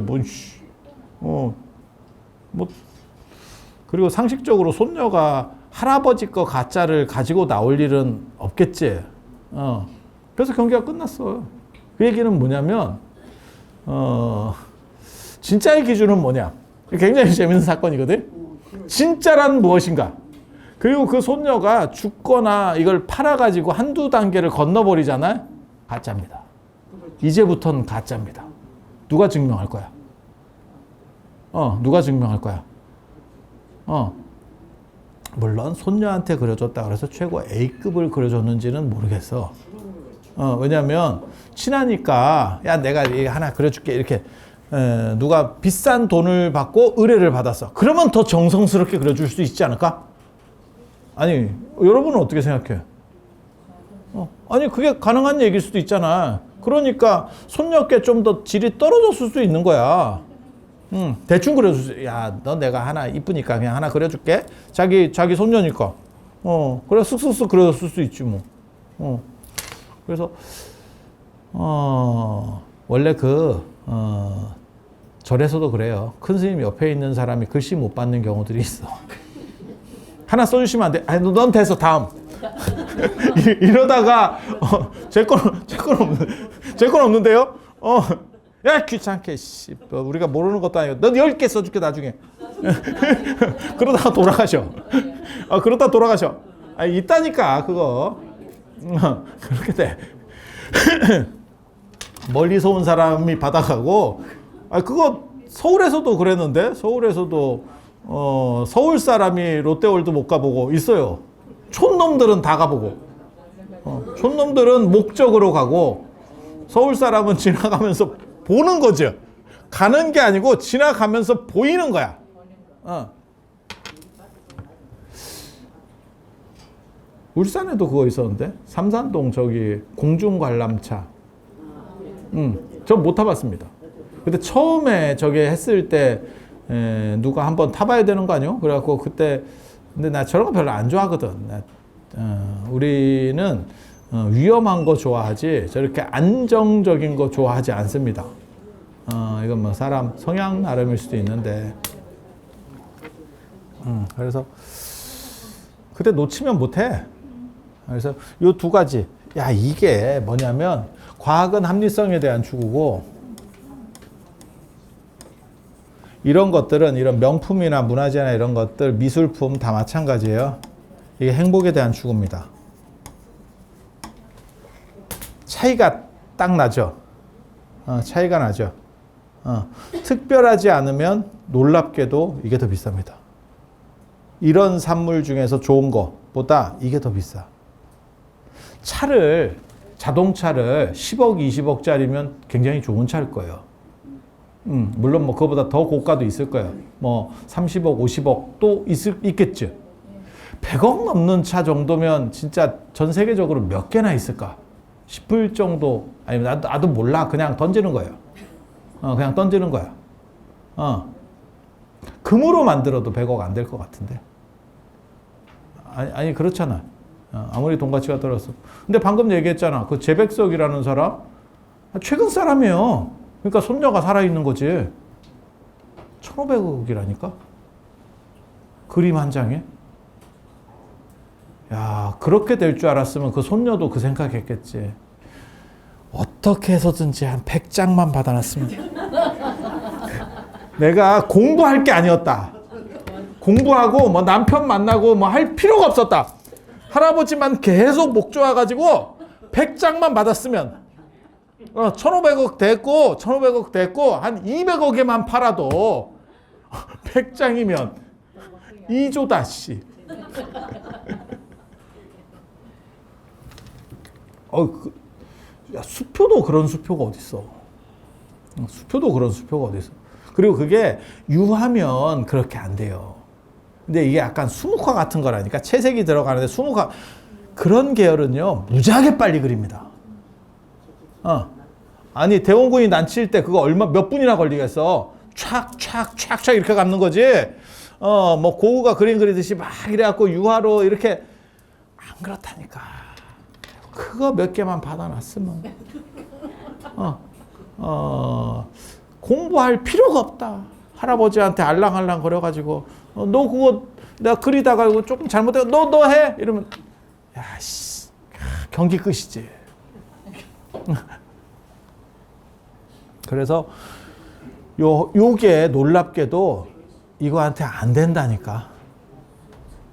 그리고 상식적으로 손녀가 할아버지 거 가짜를 가지고 나올 일은 없겠지. 그래서 경기가 끝났어. 그 얘기는 뭐냐면 진짜의 기준은 뭐냐? 굉장히 재밌는 사건이거든. 진짜란 무엇인가? 그리고 그 손녀가 죽거나 이걸 팔아가지고 한두 단계를 건너버리잖아요. 가짜입니다. 이제부터는 가짜입니다. 누가 증명할 거야? 누가 증명할 거야? 물론 손녀한테 그려줬다 그래서 최고 A급을 그려줬는지는 모르겠어. 왜냐면 친하니까 야 내가 하나 그려줄게 이렇게 누가 비싼 돈을 받고 의뢰를 받았어. 그러면 더 정성스럽게 그려줄 수 있지 않을까? 아니 여러분은 어떻게 생각해요? 아니 그게 가능한 얘기일 수도 있잖아. 그러니까 손녀께 좀 더 질이 떨어졌을 수도 있는 거야. 대충 그려줄 수, 야, 너 내가 하나 이쁘니까 그냥 하나 그려줄게. 자기 손녀니까. 그래 쓱쓱쓱 그려줄 수 있지 뭐. 그래서 원래 절에서도 그래요. 큰 스님 옆에 있는 사람이 글씨 못 받는 경우들이 있어. 하나 써주시면 안 돼. 아니, 넌 됐어. 다음. 이러다가 제 건 없는데요. 야 귀찮게 씨. 우리가 모르는 것도 아니고 넌 10개 써줄게 나중에. 그러다가 돌아가셔. 그러다 돌아가셔. 있다니까 그거. 그렇게 돼. 멀리서 온 사람이 받아가고. 그거 서울에서도 그랬는데. 서울에서도 서울 사람이 롯데월드 못 가보고 있어요. 촌놈들은 다 가보고. 촌놈들은 목적으로 가고 서울 사람은 지나가면서 보는 거죠. 가는 게 아니고 지나가면서 보이는 거야. 울산에도 그거 있었는데 삼산동 저기 공중관람차. 저 못 타봤습니다. 근데 처음에 저게 했을 때 누가 한번 타봐야 되는 거 아니요? 그래갖고 그때 근데 나 저런 거 별로 안 좋아하거든. 우리는 위험한 거 좋아하지 저렇게 안정적인 거 좋아하지 않습니다. 이건 뭐 사람 성향 나름일 수도 있는데 그래서 그때 놓치면 못해. 그래서 요 두 가지. 야 이게 뭐냐면 과학은 합리성에 대한 추구고 이런 것들은 이런 명품이나 문화재나 이런 것들 미술품 다 마찬가지예요. 이게 행복에 대한 추구입니다. 차이가 딱 나죠. 차이가 나죠. 특별하지 않으면 놀랍게도 이게 더 비쌉니다. 이런 산물 중에서 좋은 것보다 이게 더 비싸. 자동차를 10억, 20억짜리면 굉장히 좋은 차일 거예요. 물론 뭐 그거보다 더 고가도 있을 거예요. 뭐 30억, 50억도 있겠죠. 100억 넘는 차 정도면 진짜 전 세계적으로 몇 개나 있을까 싶을 정도. 아니면 나도 몰라. 그냥 던지는 거예요. 그냥 던지는 거야. 금으로 만들어도 100억 안 될 것 같은데. 아니 그렇잖아. 아무리 돈 가치가 떨어졌어. 근데 방금 얘기했잖아. 그 재백석이라는 사람 최근 사람이에요. 그러니까 손녀가 살아있는 거지. 1,500억이라니까? 그림 한 장에? 야, 그렇게 될 줄 알았으면 그 손녀도 그 생각했겠지. 어떻게 해서든지 한 100장만 받아놨으면 내가 공부할 게 아니었다. 공부하고 뭐 남편 만나고 뭐 할 필요가 없었다. 할아버지만 계속 목 좋아가지고 100장만 받았으면 1,500억 됐고 한 200억에만 팔아도 100장이면 2조다 씨. 야, 수표도 그런 수표가 어딨어. 수표도 그런 수표가 어딨어. 그리고 그게 유하면 그렇게 안 돼요. 근데 이게 약간 수묵화 같은 거라니까. 채색이 들어가는데 수묵화 그런 계열은요 무지하게 빨리 그립니다. 아니 대원군이 난치일 때 그거 몇 분이나 걸리겠어. 촥촥촥촥 이렇게 감는 거지. 뭐 고우가 그림 그리듯이 막 이래갖고 유화로 이렇게 안 그렇다니까. 그거 몇 개만 받아놨으면 공부할 필요가 없다. 할아버지한테 알랑알랑 거려가지고 너 그거 내가 그리다가 이거 조금 잘못해 너 해 이러면 야씨 경기 끝이지. 그래서 요게 놀랍게도 이거한테 안 된다니까.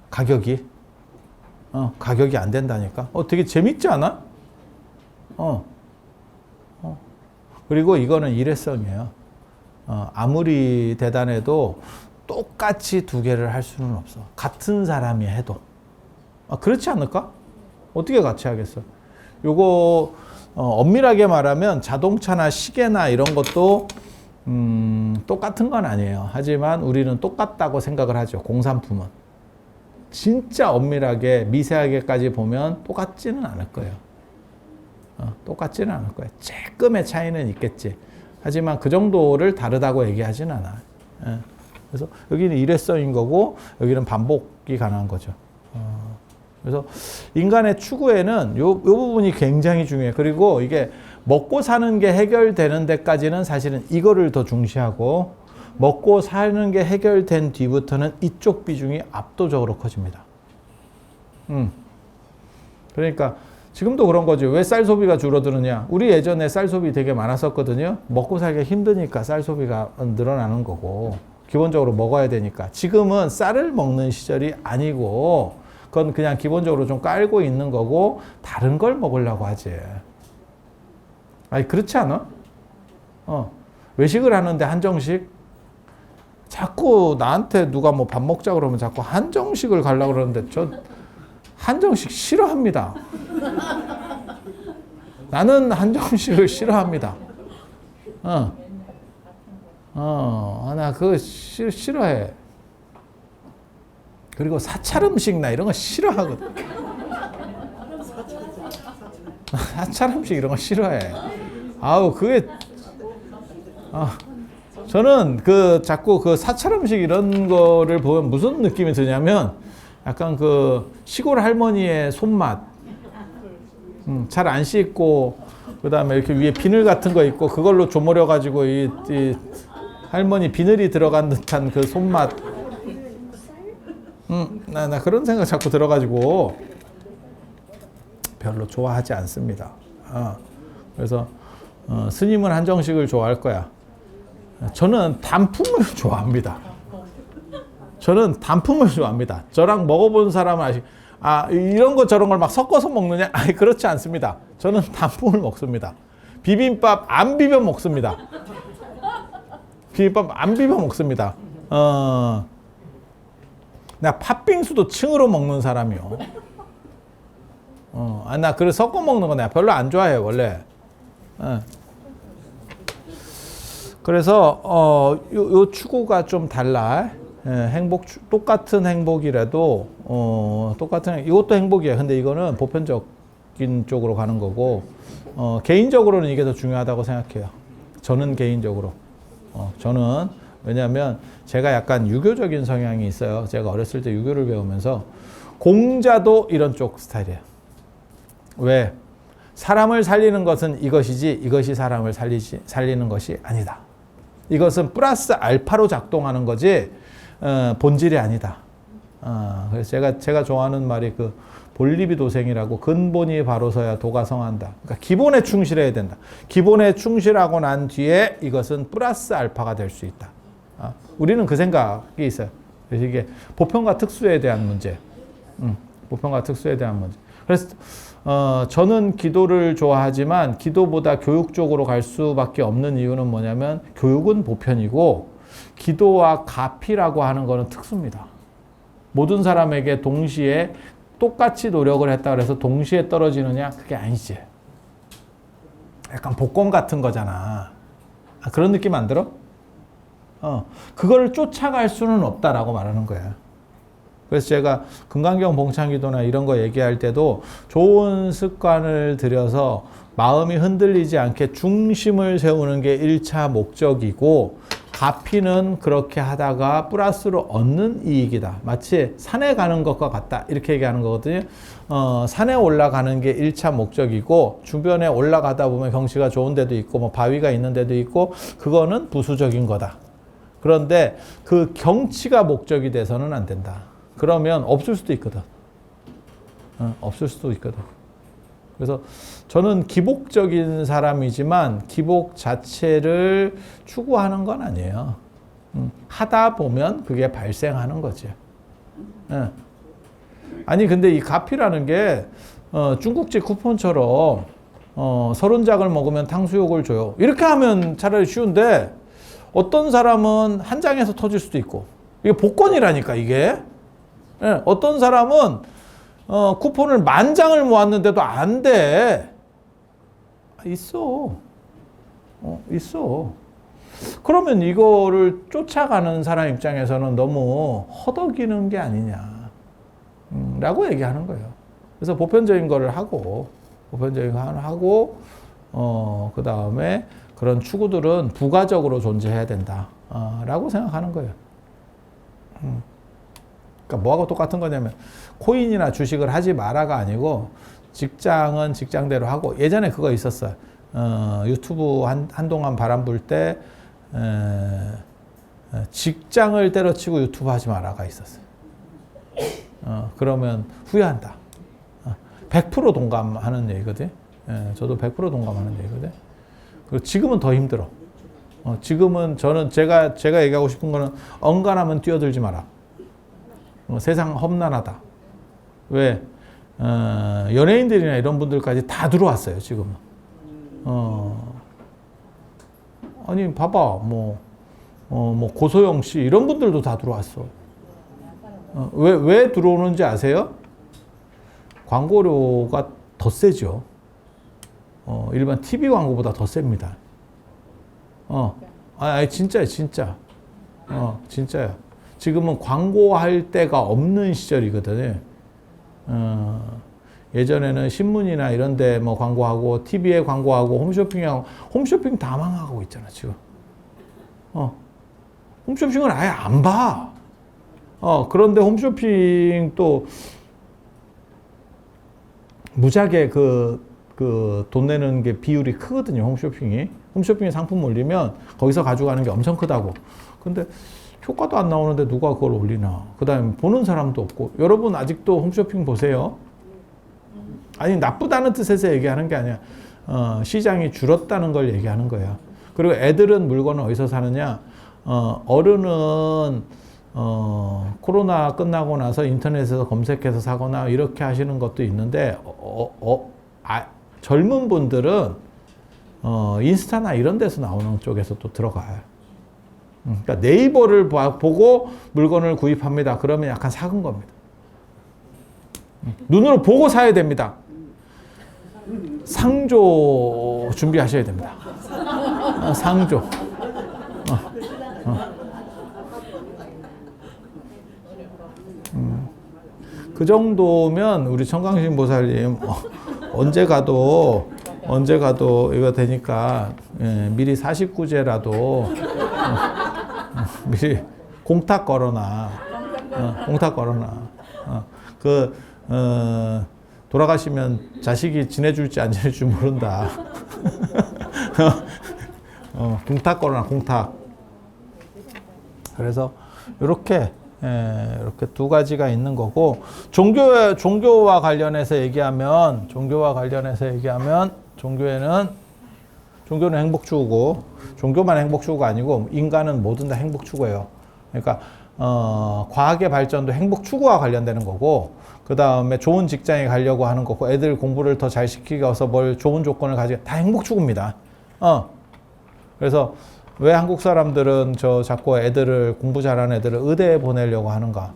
가격이 안 된다니까. 되게 재밌지 않아? 그리고 이거는 일회성이에요. 아무리 대단해도 똑같이 두 개를 할 수는 없어. 같은 사람이 해도. 그렇지 않을까? 어떻게 같이 하겠어? 요거 엄밀하게 말하면 자동차나 시계나 이런 것도 똑같은 건 아니에요. 하지만 우리는 똑같다고 생각을 하죠. 공산품은. 진짜 엄밀하게 미세하게까지 보면 똑같지는 않을 거예요. 똑같지는 않을 거예요. 조금의 차이는 있겠지. 하지만 그 정도를 다르다고 얘기하진 않아. 그래서 여기는 일회성인 거고 여기는 반복이 가능한 거죠. 그래서 인간의 추구에는 요 부분이 굉장히 중요해요. 그리고 이게 먹고 사는 게 해결되는 데까지는 사실은 이거를 더 중시하고 먹고 사는 게 해결된 뒤부터는 이쪽 비중이 압도적으로 커집니다. 그러니까 지금도 그런 거죠. 왜 쌀 소비가 줄어드느냐? 우리 예전에 쌀 소비 되게 많았었거든요. 먹고 살기가 힘드니까 쌀 소비가 늘어나는 거고 기본적으로 먹어야 되니까. 지금은 쌀을 먹는 시절이 아니고 그건 그냥 기본적으로 좀 깔고 있는 거고 다른 걸 먹으려고 하지. 아니 그렇지 않아? 외식을 하는데 한정식? 자꾸 나한테 누가 뭐 밥 먹자 그러면 자꾸 한정식을 가려고 그러는데 저 한정식 싫어합니다. 나는 한정식을 싫어합니다. 나 그거 싫어해. 그리고 사찰 음식 나 이런 거 싫어하거든. 사찰 음식 이런 거 싫어해. 그게 저는 자꾸 그 사찰 음식 이런 거를 보면 무슨 느낌이 드냐면 약간 그 시골 할머니의 손맛. 잘 안 씻고 그다음에 이렇게 위에 비늘 같은 거 있고 그걸로 조머려 가지고 이 할머니 비늘이 들어간 듯한 그 손맛. 나 그런 생각 자꾸 들어가지고 별로 좋아하지 않습니다. 그래서 스님은 한정식을 좋아할 거야. 저는 단품을 좋아합니다. 저랑 먹어본 사람은 이런 거 저런 걸 막 섞어서 먹느냐? 그렇지 않습니다. 저는 단품을 먹습니다. 비빔밥 안 비벼 먹습니다. 나 팥빙수도 층으로 먹는 사람이요. 나 그래 섞어 먹는 거 내가 별로 안 좋아해 원래. 그래서 요 추구가 좀 달라. 똑같은 행복이라도 이것도 행복이에요. 근데 이거는 보편적인 쪽으로 가는 거고 개인적으로는 이게 더 중요하다고 생각해요. 저는 개인적으로 저는 왜냐하면 제가 약간 유교적인 성향이 있어요. 제가 어렸을 때 유교를 배우면서 공자도 이런 쪽 스타일이에요. 왜? 사람을 살리는 것은 이것이지 이것이 사람을 살리는 것이 아니다. 이것은 플러스 알파로 작동하는 거지 본질이 아니다. 그래서 제가 좋아하는 말이 그 본리비 도생이라고 근본이 바로서야 도가 성한다. 그러니까 기본에 충실해야 된다. 기본에 충실하고 난 뒤에 이것은 플러스 알파가 될 수 있다. 우리는 그 생각이 있어요. 그래서 이게 보편과 특수에 대한 문제. 보편과 특수에 대한 문제. 그래서 저는 기도를 좋아하지만 기도보다 교육 쪽으로 갈 수밖에 없는 이유는 뭐냐면 교육은 보편이고 기도와 가피라고 하는 거는 특수입니다. 모든 사람에게 동시에 똑같이 노력을 했다 그래서 동시에 떨어지느냐? 그게 아니지. 약간 복권 같은 거잖아. 그런 느낌 안 들어? 그거를 쫓아갈 수는 없다라고 말하는 거야. 그래서 제가 금강경 봉창기도나 이런 거 얘기할 때도 좋은 습관을 들여서 마음이 흔들리지 않게 중심을 세우는 게 1차 목적이고 가피는 그렇게 하다가 플러스로 얻는 이익이다. 마치 산에 가는 것과 같다. 이렇게 얘기하는 거거든요. 산에 올라가는 게 1차 목적이고 주변에 올라가다 보면 경치가 좋은 데도 있고 뭐 바위가 있는 데도 있고 그거는 부수적인 거다. 그런데 그 경치가 목적이 돼서는 안 된다. 그러면 없을 수도 있거든. 없을 수도 있거든. 그래서 저는 기복적인 사람이지만 기복 자체를 추구하는 건 아니에요. 하다 보면 그게 발생하는 거지. 아니 근데 이 가피라는 게 중국집 쿠폰처럼 30장을 먹으면 탕수육을 줘요. 이렇게 하면 차라리 쉬운데 어떤 사람은 한 장에서 터질 수도 있고 이게 복권이라니까 이게. 어떤 사람은 쿠폰을 10,000장을 모았는데도 안 돼. 있어. 있어. 그러면 이거를 쫓아가는 사람 입장에서는 너무 허덕이는 게 아니냐. 라고 얘기하는 거예요. 그래서 보편적인 거를 하고, 보편적인 거 하고, 그 다음에 그런 추구들은 부가적으로 존재해야 된다. 라고 생각하는 거예요. 그러니까 뭐하고 똑같은 거냐면 코인이나 주식을 하지 마라가 아니고 직장은 직장대로 하고 예전에 그거 있었어요. 유튜브 한동안 바람 불 때 직장을 때려치고 유튜브 하지 마라가 있었어요. 그러면 후회한다. 100% 동감하는 얘기거든. 저도 100% 동감하는 얘기거든. 그리고 지금은 더 힘들어. 지금은 저는 제가 얘기하고 싶은 거는 언간하면 뛰어들지 마라. 세상 험난하다. 왜? 연예인들이나 이런 분들까지 다 들어왔어요, 지금은. 아니, 봐봐. 뭐 고소영 씨, 이런 분들도 다 들어왔어. 왜 들어오는지 아세요? 광고료가 더 세죠. 일반 TV 광고보다 더 셉니다. 진짜야, 진짜. 진짜야. 지금은 광고할 데가 없는 시절이거든요. 예전에는 신문이나 이런 데 뭐 광고하고, TV에 광고하고, 홈쇼핑하고, 홈쇼핑 다 망하고 있잖아, 지금. 홈쇼핑은 아예 안 봐. 그런데 홈쇼핑 또, 무지하게 돈 내는 게 비율이 크거든요, 홈쇼핑이. 홈쇼핑에 상품 올리면 거기서 가져가는 게 엄청 크다고. 근데 효과도 안 나오는데 누가 그걸 올리나. 그 다음에 보는 사람도 없고. 여러분 아직도 홈쇼핑 보세요? 아니 나쁘다는 뜻에서 얘기하는 게 아니야. 시장이 줄었다는 걸 얘기하는 거야. 그리고 애들은 물건을 어디서 사느냐. 어른은 코로나 끝나고 나서 인터넷에서 검색해서 사거나 이렇게 하시는 것도 있는데 젊은 분들은 인스타나 이런 데서 나오는 쪽에서 또 들어가요. 그러니까 네이버를 보고 물건을 구입합니다. 그러면 약간 작은 겁니다. 눈으로 보고 사야 됩니다. 상조 준비하셔야 됩니다. 상조. 그 정도면 우리 청강신 보살님 언제 가도 이거 되니까 미리 49제라도 미리 공탁 걸어놔. 돌아가시면 자식이 지내줄지 안 지내줄지 모른다. 공탁 걸어놔, 공탁. 그래서 이렇게 두 가지가 있는 거고, 종교와 관련해서 얘기하면 종교에는 종교는 행복 추구고, 종교만 행복 추구가 아니고 인간은 뭐든 다 행복 추구예요. 그러니까 과학의 발전도 행복 추구와 관련되는 거고, 그 다음에 좋은 직장에 가려고 하는 거고, 애들 공부를 더 잘 시키기 위해서 뭘 좋은 조건을 가지고 다 행복 추구입니다. 그래서 왜 한국 사람들은 저 자꾸 애들을 공부 잘하는 애들을 의대에 보내려고 하는가?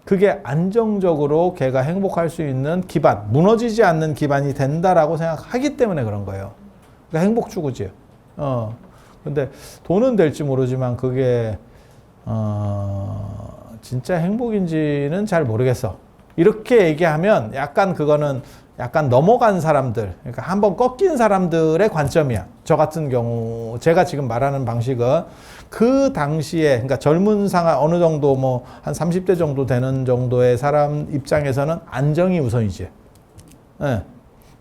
그게 안정적으로 걔가 행복할 수 있는 기반, 무너지지 않는 기반이 된다라고 생각하기 때문에 그런 거예요. 그러니까 행복 추구지. 근데 돈은 될지 모르지만 그게 진짜 행복인지는 잘 모르겠어. 이렇게 얘기하면 약간 그거는 약간 넘어간 사람들, 그러니까 한번 꺾인 사람들의 관점이야. 저 같은 경우 제가 지금 말하는 방식은 그 당시에, 그러니까 젊은 상황 어느 정도 뭐 한 30대 정도 되는 정도의 사람 입장에서는 안정이 우선이지. 네.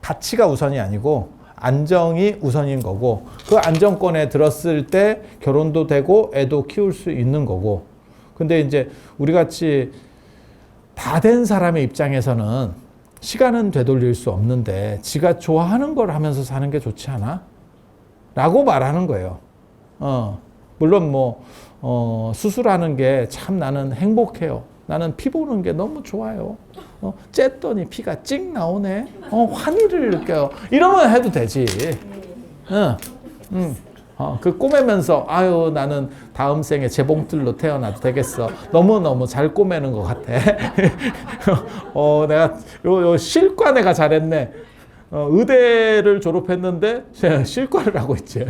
가치가 우선이 아니고 안정이 우선인 거고, 그 안정권에 들었을 때 결혼도 되고 애도 키울 수 있는 거고. 근데 이제 우리 같이 다 된 사람의 입장에서는 시간은 되돌릴 수 없는데 지가 좋아하는 걸 하면서 사는 게 좋지 않아? 라고 말하는 거예요. 물론 뭐 수술하는 게 참 나는 행복해요. 나는 피 보는 게 너무 좋아요. 쬐더니 피가 찍 나오네. 환희를 느껴요. 이러면 해도 되지. 그 꼬매면서 아유 나는 다음 생에 재봉틀로 태어나도 되겠어. 너무너무 잘 꼬매는 것 같아. 내가 요 실과 내가 잘했네. 의대를 졸업했는데 실과를 하고 있지.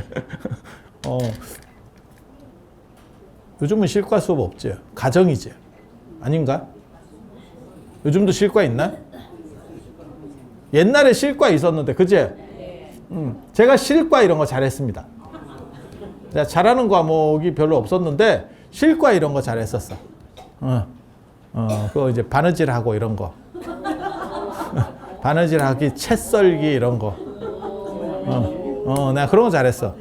요즘은 실과 수업 없지. 가정이지. 아닌가? 요즘도 실과 있나? 옛날에 실과 있었는데, 그지? 제가 실과 이런 거 잘했습니다. 내가 잘하는 과목이 별로 없었는데 실과 이런 거 잘했었어. 그거 이제 바느질하고 이런 거. 바느질하기, 채 썰기 이런 거. 내가 그런 거 잘했어.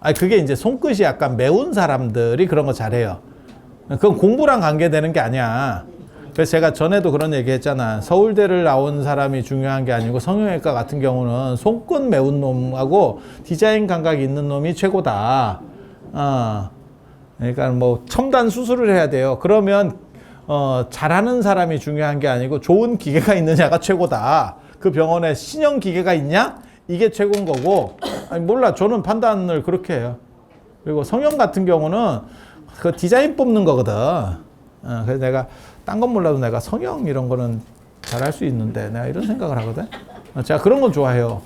아니 그게 이제 손끝이 약간 매운 사람들이 그런 거 잘해요. 그건 공부랑 관계되는 게 아니야. 그래서 제가 전에도 그런 얘기 했잖아. 서울대를 나온 사람이 중요한 게 아니고 성형외과 같은 경우는 손끝 매운 놈하고 디자인 감각이 있는 놈이 최고다. 그러니까 뭐 첨단 수술을 해야 돼요. 그러면 잘하는 사람이 중요한 게 아니고 좋은 기계가 있느냐가 최고다. 그 병원에 신형 기계가 있냐? 이게 최고인 거고. 아니 몰라. 저는 판단을 그렇게 해요. 그리고 성형 같은 경우는 그 디자인 뽑는 거거든. 그래서 내가 딴 건 몰라도 내가 성형 이런 거는 잘할 수 있는데 내가 이런 생각을 하거든. 제가 그런 건 좋아해요.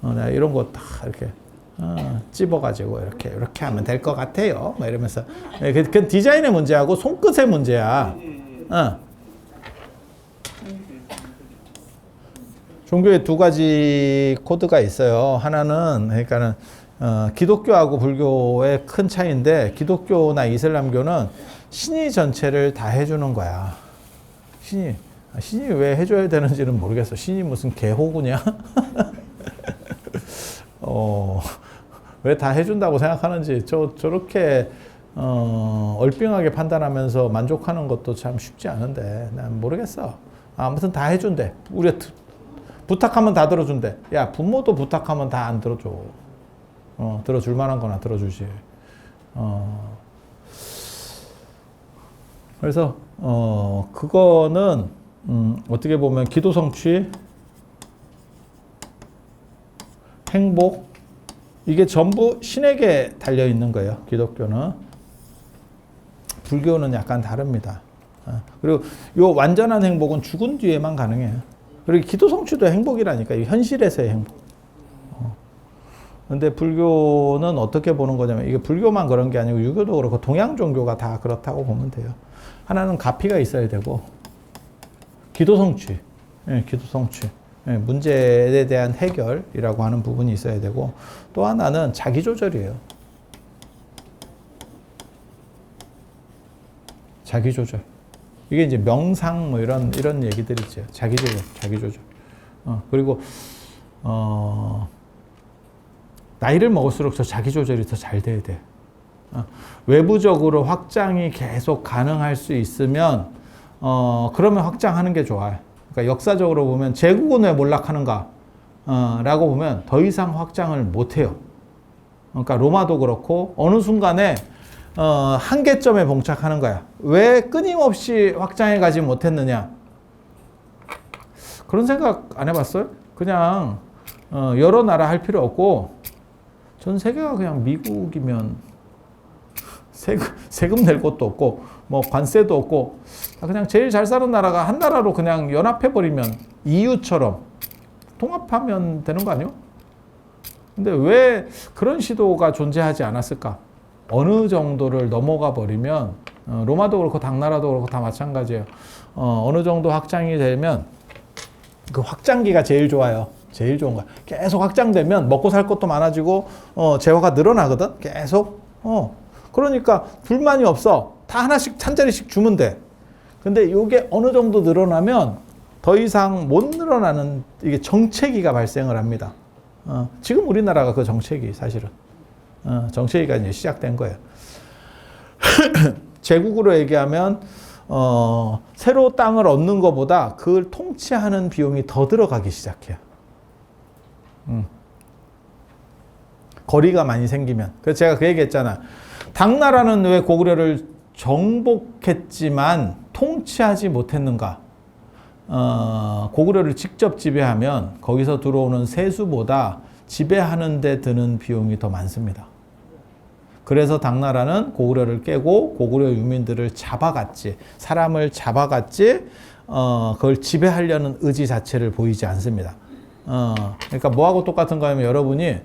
내가 이런 거 다 이렇게 찝어가지고 이렇게 하면 될 것 같아요. 막 이러면서. 그 디자인의 문제하고 손끝의 문제야. 종교에 두 가지 코드가 있어요. 하나는 그러니까는 기독교하고 불교의 큰 차이인데, 기독교나 이슬람교는 신이 전체를 다 해주는 거야. 신이 왜 해줘야 되는지는 모르겠어. 신이 무슨 개호구냐? 왜 다 해준다고 생각하는지 저렇게 얼빙하게 판단하면서 만족하는 것도 참 쉽지 않은데 난 모르겠어. 아무튼 다 해준대. 우리가 부탁하면 다 들어준대. 야, 부모도 부탁하면 다 안 들어줘. 들어줄 만한 거나 들어주지. 그래서 그거는 어떻게 보면 기도 성취, 행복, 이게 전부 신에게 달려 있는 거예요. 기독교는. 불교는 약간 다릅니다. 그리고 요 완전한 행복은 죽은 뒤에만 가능해요. 그리고 기도 성취도 행복이라니까. 이 현실에서의 행복. 근데 불교는 어떻게 보는 거냐면, 이게 불교만 그런 게 아니고 유교도 그렇고 동양 종교가 다 그렇다고 보면 돼요. 하나는 가피가 있어야 되고, 기도 성취, 기도 성취, 문제에 대한 해결이라고 하는 부분이 있어야 되고, 또 하나는 자기 조절이에요. 자기 조절. 이게 이제 명상 뭐 이런 얘기들이죠. 자기 조절. 그리고 나이를 먹을수록 저 자기 조절이 더 잘 돼야 돼. 외부적으로 확장이 계속 가능할 수 있으면 그러면 확장하는 게 좋아요. 그러니까 역사적으로 보면 제국은 왜 몰락하는가? 라고 보면 더 이상 확장을 못해요. 그러니까 로마도 그렇고 어느 순간에 한계점에 봉착하는 거야. 왜 끊임없이 확장해 가지 못했느냐? 그런 생각 안 해봤어요? 그냥 여러 나라 할 필요 없고 전 세계가 그냥 미국이면 세금 낼 것도 없고 뭐 관세도 없고 그냥 제일 잘 사는 나라가 한 나라로 그냥 연합해 버리면 EU처럼 통합하면 되는 거 아니에요? 근데 왜 그런 시도가 존재하지 않았을까? 어느 정도를 넘어가 버리면 로마도 그렇고 당나라도 그렇고 다 마찬가지예요. 어느 정도 확장이 되면 그 확장기가 제일 좋아요. 제일 좋은 거야. 계속 확장되면 먹고 살 것도 많아지고 재화가 늘어나거든. 계속. 그러니까 불만이 없어. 다 하나씩 한 자리씩 주면 돼. 근데 이게 어느 정도 늘어나면 더 이상 못 늘어나는 이게 정체기가 발생을 합니다. 지금 우리나라가 그 정체기 사실은 정체기가 이제 시작된 거예요. 제국으로 얘기하면 새로 땅을 얻는 것보다 그걸 통치하는 비용이 더 들어가기 시작해요. 거리가 많이 생기면. 그래서 제가 그 얘기했잖아. 당나라는 왜 고구려를 정복했지만 통치하지 못했는가? 고구려를 직접 지배하면 거기서 들어오는 세수보다 지배하는 데 드는 비용이 더 많습니다. 그래서 당나라는 고구려를 깨고 고구려 유민들을 잡아갔지. 사람을 잡아갔지. 그걸 지배하려는 의지 자체를 보이지 않습니다. 그러니까 뭐하고 똑같은 거냐면 여러분이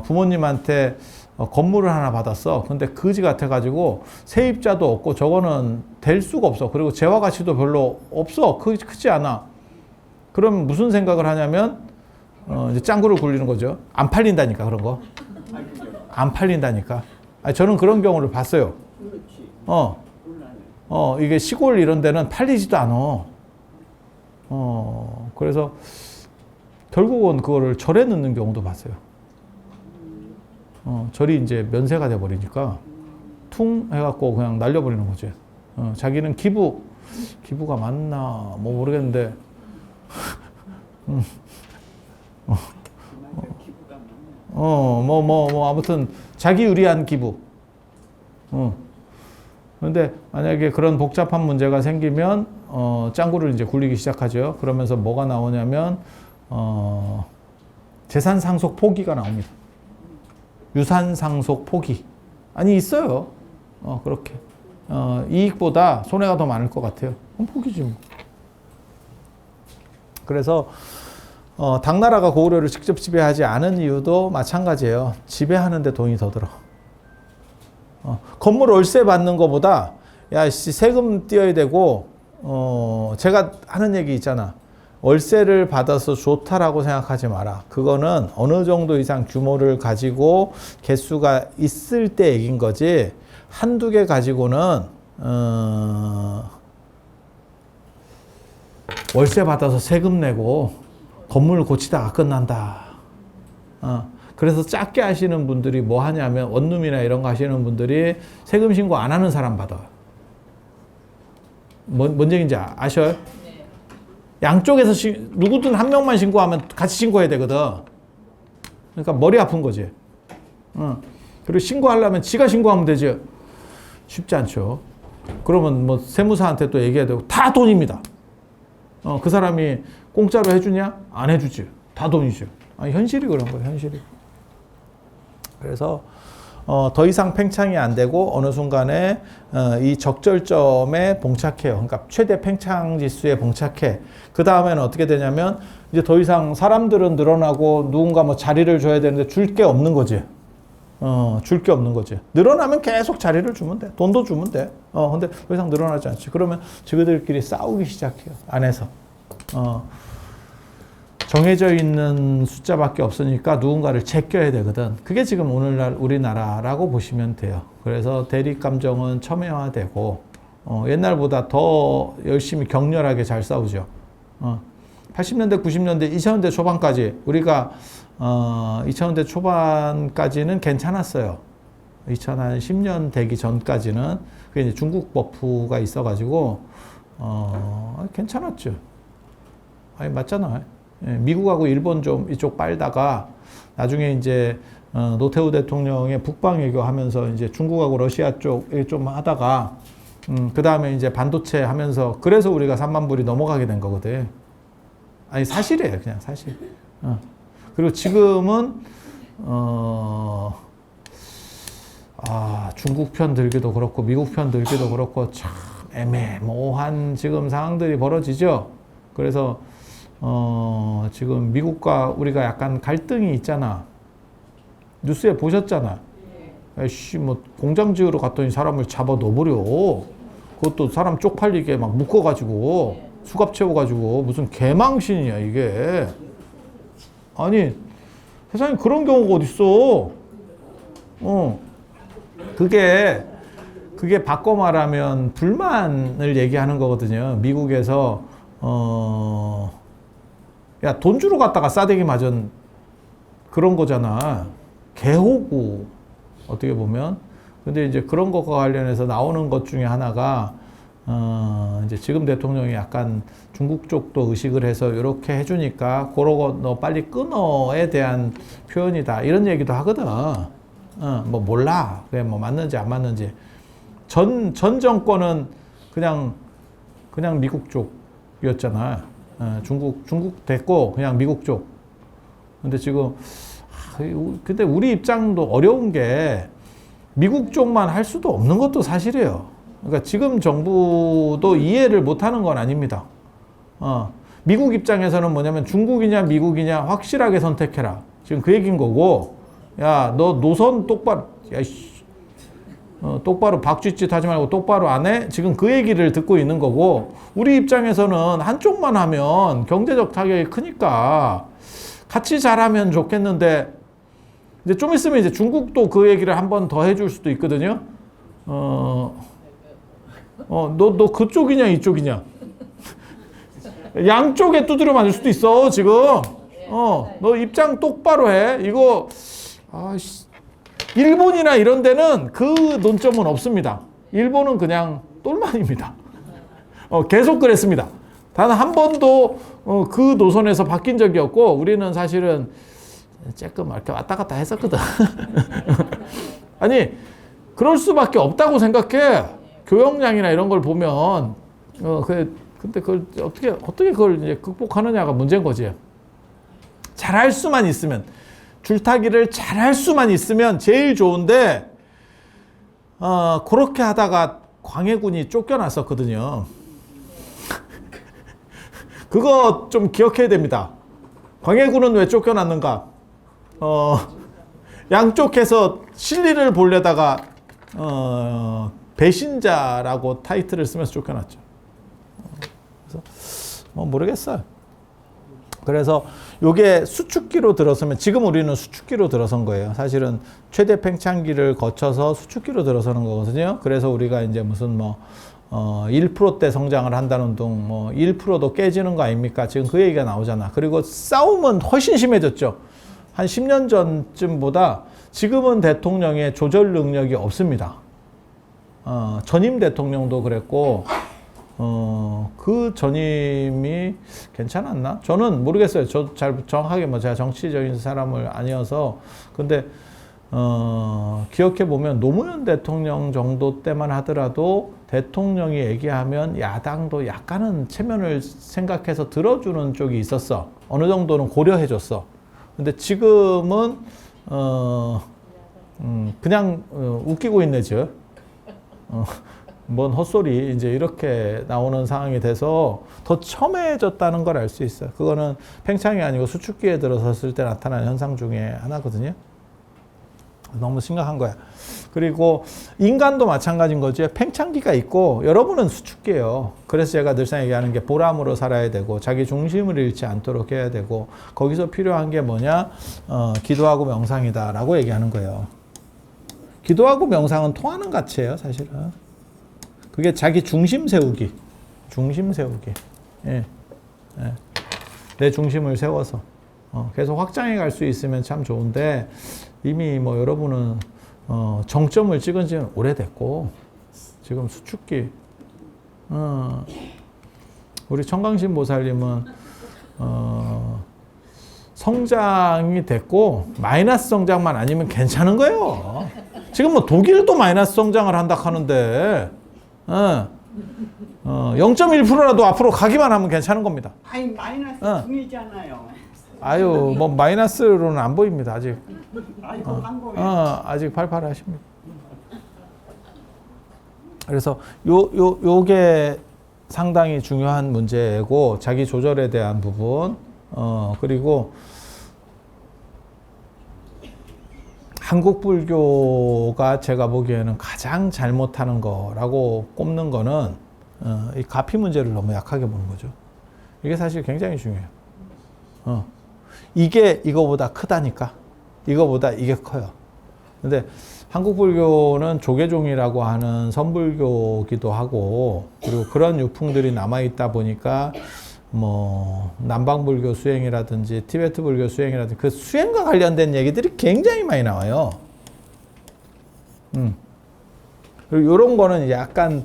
부모님한테 건물을 하나 받았어. 근데 거지 같아가지고 세입자도 없고 저거는 될 수가 없어. 그리고 재화 가치도 별로 없어. 크지 않아. 그럼 무슨 생각을 하냐면 이제 짱구를 굴리는 거죠. 안 팔린다니까 그런 거. 안 팔린다니까. 아니, 저는 그런 경우를 봤어요. 이게 시골 이런 데는 팔리지도 않아. 그래서 결국은 그거를 절에 넣는 경우도 봤어요. 절이 이제 면세가 돼버리니까 퉁 해갖고 그냥 날려버리는 거지. 자기는 기부가 맞나 뭐 모르겠는데 아무튼 자기 유리한 기부. 그런데 만약에 그런 복잡한 문제가 생기면 짱구를 이제 굴리기 시작하죠. 그러면서 뭐가 나오냐면 재산 상속 포기가 나옵니다. 유산 상속 포기. 아니 있어요. 그렇게 이익보다 손해가 더 많을 것 같아요. 그럼 포기지 뭐. 그래서 당나라가 고구려를 직접 지배하지 않은 이유도 마찬가지예요. 지배하는데 돈이 더 들어. 건물 월세 받는 것보다 야 씨 세금 띄어야 되고 제가 하는 얘기 있잖아. 월세를 받아서 좋다라고 생각하지 마라. 그거는 어느 정도 이상 규모를 가지고 개수가 있을 때 얘기인 거지. 한두 개 가지고는 월세 받아서 세금 내고 건물 고치다가 끝난다. 그래서 작게 하시는 분들이 뭐 하냐면 원룸이나 이런 거 하시는 분들이 세금 신고 안 하는 사람 받아요. 뭔 얘기인지 아셔요? 양쪽에서 누구든 한 명만 신고하면 같이 신고해야 되거든. 그러니까 머리 아픈 거지. 그리고 신고하려면 지가 신고하면 되지. 쉽지 않죠. 그러면 뭐 세무사한테 또 얘기해야 되고 다 돈입니다. 그 사람이 공짜로 해주냐? 안 해주지. 다 돈이죠. 아니, 현실이 그런 거예요. 현실이. 그래서 더 이상 팽창이 안 되고 어느 순간에 이 적절점에 봉착해요. 그러니까 최대 팽창 지수에 봉착해. 그 다음에는 어떻게 되냐면 이제 더 이상 사람들은 늘어나고 누군가 뭐 자리를 줘야 되는데 줄 게 없는 거지. 줄 게 없는 거지. 늘어나면 계속 자리를 주면 돼. 돈도 주면 돼. 근데 더 이상 늘어나지 않지. 그러면 저희들끼리 싸우기 시작해요. 안에서. 정해져 있는 숫자밖에 없으니까 누군가를 제껴야 되거든. 그게 지금 오늘날 우리나라라고 보시면 돼요. 그래서 대립 감정은 첨예화되고 옛날보다 더 열심히 격렬하게 잘 싸우죠. 80년대, 90년대, 2000년대 초반까지 우리가 2000년대 초반까지는 괜찮았어요. 2010년 되기 전까지는 그게 이제 중국 버프가 있어가지고 괜찮았죠. 아니 맞잖아. 미국하고 일본 좀 이쪽 빨다가 나중에 이제 노태우 대통령의 북방 외교하면서 이제 중국하고 러시아 쪽 좀 하다가 그 다음에 이제 반도체 하면서 그래서 우리가 3만 불이 넘어가게 된 거거든. 아니 사실이에요, 그냥 사실. 그리고 지금은 중국 편 들기도 그렇고 미국 편 들기도 그렇고 참 애매모호한 지금 상황들이 벌어지죠. 그래서 지금 미국과 우리가 약간 갈등이 있잖아. 뉴스에 보셨잖아. 에이씨, 뭐 공장 지으러 갔더니 사람을 잡아 넣어버려. 그것도 사람 쪽팔리게 막 묶어가지고 수갑 채워가지고 무슨 개망신이야 이게. 아니 세상에 그런 경우가 어딨어. 그게 바꿔 말하면 불만을 얘기하는 거거든요. 미국에서 야, 돈 주러 갔다가 싸대기 맞은 그런 거잖아. 개호구 어떻게 보면. 근데 이제 그런 것과 관련해서 나오는 것 중에 하나가 이제 지금 대통령이 약간 중국 쪽도 의식을 해서 이렇게 해주니까 그러고 너 빨리 끊어에 대한 표현이다 이런 얘기도 하거든. 뭐 몰라. 그게 뭐 맞는지 안 맞는지. 전 정권은 그냥 미국 쪽이었잖아. 중국 됐고 그냥 미국 쪽. 근데 지금 근데 우리 입장도 어려운 게 미국 쪽만 할 수도 없는 것도 사실이에요. 그러니까 지금 정부도 이해를 못하는 건 아닙니다. 미국 입장에서는 뭐냐면 중국이냐 미국이냐 확실하게 선택해라. 지금 그 얘기인 거고, 야, 너 노선 똑바로, 야, 똑바로 박쥐짓 하지 말고 똑바로 안 해? 지금 그 얘기를 듣고 있는 거고, 우리 입장에서는 한쪽만 하면 경제적 타격이 크니까 같이 잘하면 좋겠는데, 이제 좀 있으면 이제 중국도 그 얘기를 한 번 더 해줄 수도 있거든요. 너 그쪽이냐 이쪽이냐? 양쪽에 두드려 맞을 수도 있어 지금. 너 입장 똑바로 해. 이거 일본이나 이런 데는 그 논점은 없습니다. 일본은 그냥 똘만입니다. 계속 그랬습니다. 단 한 번도 그 노선에서 바뀐 적이 없고 우리는 사실은 조금 이렇게 왔다 갔다 했었거든. 아니 그럴 수밖에 없다고 생각해. 교역량이나 이런 걸 보면 근데 그걸 어떻게 그걸 이제 극복하느냐가 문제인 거지. 잘할 수만 있으면 줄타기를 잘할 수만 있으면 제일 좋은데 그렇게 하다가 광해군이 쫓겨났었거든요. 그거 좀 기억해야 됩니다. 광해군은 왜 쫓겨났는가? 양쪽에서 실리를 보려다가 배신자라고 타이틀을 쓰면서 쫓겨났죠. 그래서 뭐 모르겠어요. 그래서 요게 수축기로 들어서면 지금 우리는 수축기로 들어선 거예요. 사실은 최대 팽창기를 거쳐서 수축기로 들어서는 거거든요. 그래서 우리가 이제 무슨 1%대 성장을 한다는 둥, 1%도 깨지는 거 아닙니까? 지금 그 얘기가 나오잖아. 그리고 싸움은 훨씬 심해졌죠. 한 10년 전쯤보다 지금은 대통령의 조절 능력이 없습니다. 전임 대통령도 그랬고, 그 전임이 괜찮았나? 저는 모르겠어요. 저 잘 정확하게 제가 정치적인 사람을 아니어서. 근데, 기억해 보면 노무현 대통령 정도 때만 하더라도 대통령이 얘기하면 야당도 약간은 체면을 생각해서 들어주는 쪽이 있었어. 어느 정도는 고려해 줬어. 근데 지금은, 그냥, 웃기고 있네, 죠. 뭔 헛소리, 이제 이렇게 나오는 상황이 돼서 더 첨예해졌다는 걸 알 수 있어요. 그거는 팽창이 아니고 수축기에 들어섰을 때 나타나는 현상 중에 하나거든요. 너무 심각한 거야. 그리고 인간도 마찬가지인 거죠. 팽창기가 있고 여러분은 수축기예요. 그래서 제가 늘상 얘기하는 게 보람으로 살아야 되고 자기 중심을 잃지 않도록 해야 되고 거기서 필요한 게 뭐냐? 기도하고 명상이다라고 얘기하는 거예요. 기도하고 명상은 통하는 가치예요, 사실은. 그게 자기 중심 세우기. 중심 세우기. 예. 예. 내 중심을 세워서 계속 확장해 갈 수 있으면 참 좋은데 이미 뭐 여러분은 정점을 찍은 지는 오래됐고 지금 수축기. 우리 청강신 보살님은 성장이 됐고 마이너스 성장만 아니면 괜찮은 거예요. 지금 뭐 독일도 마이너스 성장을 한다 하는데 0.1%라도 앞으로 가기만 하면 괜찮은 겁니다. 아니 마이너스 중이잖아요. 아유 뭐 마이너스로는 안 보입니다. 아직 아이고 한국에 아직 팔팔하십니다. 그래서 요게 상당히 중요한 문제고 자기 조절에 대한 부분 그리고 한국 불교가 제가 보기에는 가장 잘못하는 거라고 꼽는 거는 이 가피 문제를 너무 약하게 보는 거죠. 이게 사실 굉장히 중요해요. 이게 이거보다 크다니까. 이거보다 이게 커요. 근데 한국 불교는 조계종이라고 하는 선불교기도 하고 그리고 그런 유풍들이 남아있다 보니까 뭐 남방불교 수행이라든지 티베트 불교 수행이라든지 그 수행과 관련된 얘기들이 굉장히 많이 나와요. 그리고 이런 거는 약간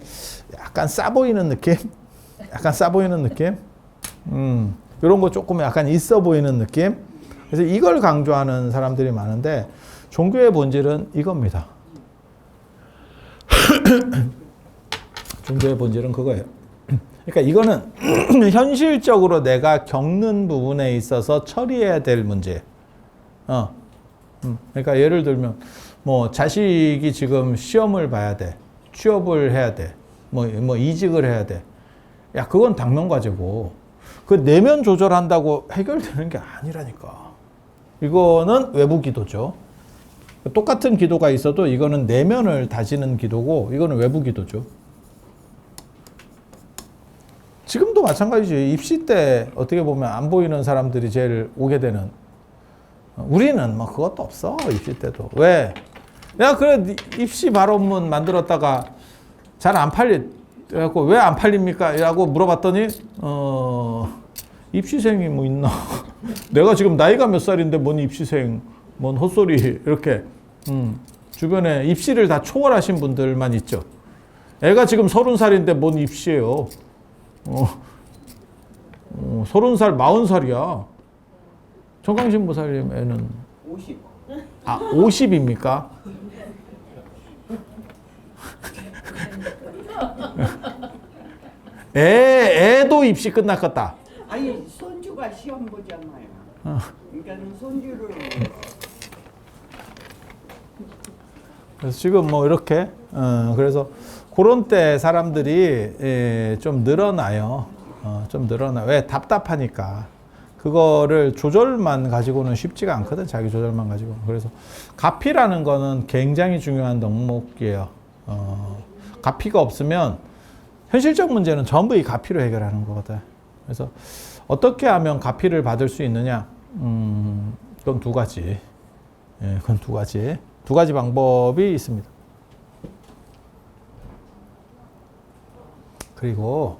싸 보이는 느낌? 약간 싸 보이는 느낌? 이런 거 조금 약간 있어 보이는 느낌? 그래서 이걸 강조하는 사람들이 많은데 종교의 본질은 이겁니다. 종교의 본질은 그거예요. 그러니까 이거는 현실적으로 내가 겪는 부분에 있어서 처리해야 될 문제. 그러니까 예를 들면 뭐 자식이 지금 시험을 봐야 돼, 취업을 해야 돼, 뭐 이직을 해야 돼. 야 그건 당면 과제고 그 내면 조절한다고 해결되는 게 아니라니까. 이거는 외부 기도죠. 똑같은 기도가 있어도 이거는 내면을 다지는 기도고 이거는 외부 기도죠. 지금도 마찬가지지. 입시 때 어떻게 보면 안 보이는 사람들이 제일 오게 되는. 우리는 뭐 그것도 없어. 입시 때도. 왜? 내가 그래 입시 발언문 만들었다가 잘 안 그래갖고 왜 안 팔립니까? 라고 물어봤더니 입시생이 뭐 있나? 내가 지금 나이가 몇 살인데 뭔 입시생, 뭔 헛소리 이렇게 주변에 입시를 다 초월하신 분들만 있죠. 애가 지금 30살인데 뭔 입시예요? 30살, 40살이야. 청강신보살님 애는 50. 50입니까? 애도 입시 끝났겠다. 아니 손주가 시험 보잖아요. 그러니까 손주를 그래서 지금 뭐 이렇게 그래서 그런 때 사람들이 좀 늘어나요. 좀 늘어나. 왜? 답답하니까. 그거를 조절만 가지고는 쉽지가 않거든. 자기 조절만 가지고. 그래서 가피라는 거는 굉장히 중요한 덕목이에요. 가피가 없으면 현실적 문제는 전부 이 가피로 해결하는 거거든. 그래서 어떻게 하면 가피를 받을 수 있느냐? 그건 두 가지. 그건 두 가지. 두 가지 방법이 있습니다. 그리고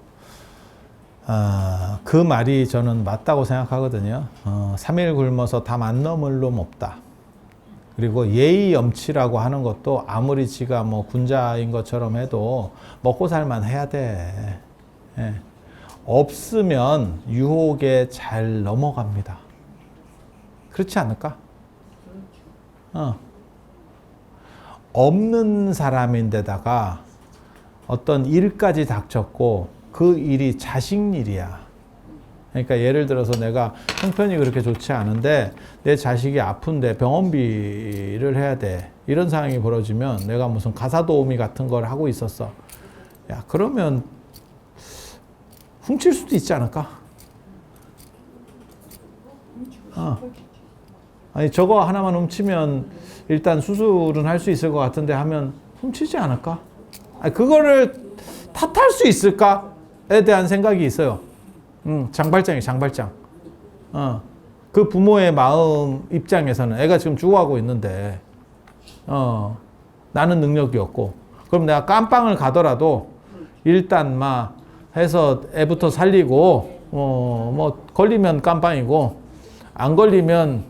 그 말이 저는 맞다고 생각하거든요. 3일 굶어서 담 안 넘을 놈 없다. 그리고 예의 염치라고 하는 것도 아무리 지가 뭐 군자인 것처럼 해도 먹고 살만 해야 돼. 예. 없으면 유혹에 잘 넘어갑니다. 그렇지 않을까? 없는 사람인데다가 어떤 일까지 닥쳤고 그 일이 자식 일이야. 그러니까 예를 들어서 내가 형편이 그렇게 좋지 않은데 내 자식이 아픈데 병원비를 해야 돼. 이런 상황이 벌어지면 내가 무슨 가사도우미 같은 걸 하고 있었어. 야, 그러면 훔칠 수도 있지 않을까? 아니 저거 하나만 훔치면 일단 수술은 할 수 있을 것 같은데 하면 훔치지 않을까? 아니, 그거를 탓할 수 있을까에 대한 생각이 있어요. 장발장이 장발장. 그 부모의 마음 입장에서는 애가 지금 죽어가고 있는데 나는 능력이 없고 그럼 내가 깜빵을 가더라도 일단 막 해서 애부터 살리고 뭐 걸리면 깜빵이고 안 걸리면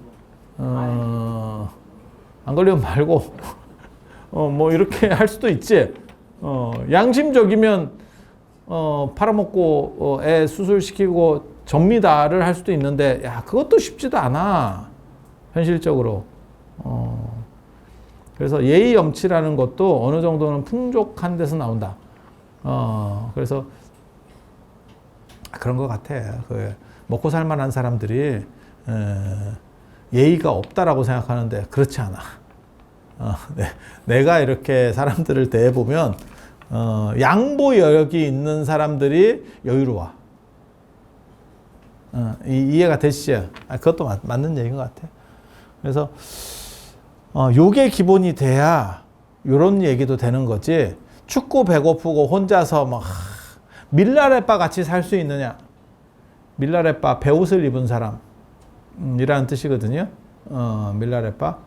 말고 뭐 이렇게 할 수도 있지. 양심적이면 팔아먹고 애 수술시키고 접니다를 할 수도 있는데, 야, 그것도 쉽지도 않아. 현실적으로. 그래서 예의 염치라는 것도 어느 정도는 풍족한 데서 나온다. 그래서 그런 것 같아. 그 먹고 살 만한 사람들이 예의가 없다라고 생각하는데 그렇지 않아. 내가 이렇게 사람들을 대해보면 양보여력이 있는 사람들이 여유로워. 이해가 되시죠? 그것도 맞는 얘기인 것 같아. 그래서 요게 기본이 돼야 요런 얘기도 되는 거지. 춥고 배고프고 혼자서 막 밀라레빠 같이 살 수 있느냐. 밀라레빠, 배옷을 입은 사람 이라는 뜻이거든요. 밀라레빠.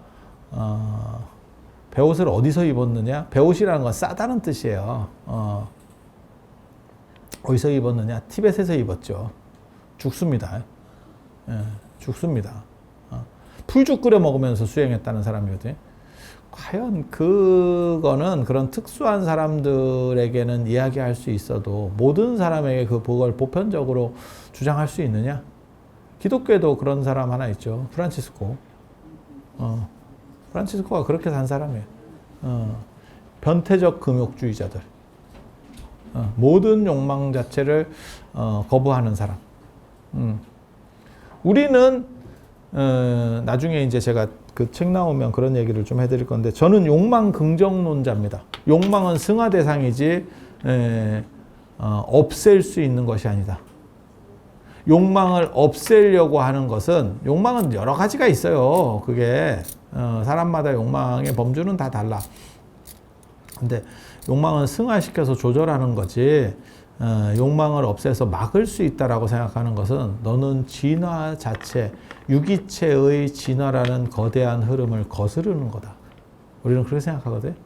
배옷을 어디서 입었느냐. 배옷이라는 건 싸다는 뜻이에요. 어디서 입었느냐. 티벳에서 입었죠. 죽습니다. 죽습니다. 풀죽 끓여 먹으면서 수행했다는 사람이거든요. 과연 그거는 그런 특수한 사람들에게는 이야기할 수 있어도 모든 사람에게 그걸 보편적으로 주장할 수 있느냐? 기독교에도 그런 사람 하나 있죠. 프란치스코. 프란치스코가 그렇게 산 사람이에요. 변태적 금욕주의자들. 모든 욕망 자체를 거부하는 사람. 우리는 나중에 이제 제가 그 책 나오면 그런 얘기를 좀 해드릴 건데, 저는 욕망 긍정론자입니다. 욕망은 승화 대상이지 없앨 수 있는 것이 아니다. 욕망을 없애려고 하는 것은, 욕망은 여러 가지가 있어요. 그게 사람마다 욕망의 범주는 다 달라. 근데 욕망은 승화시켜서 조절하는 거지, 욕망을 없애서 막을 수 있다라고 생각하는 것은 너는 진화 자체, 유기체의 진화라는 거대한 흐름을 거스르는 거다. 우리는 그렇게 생각하거든.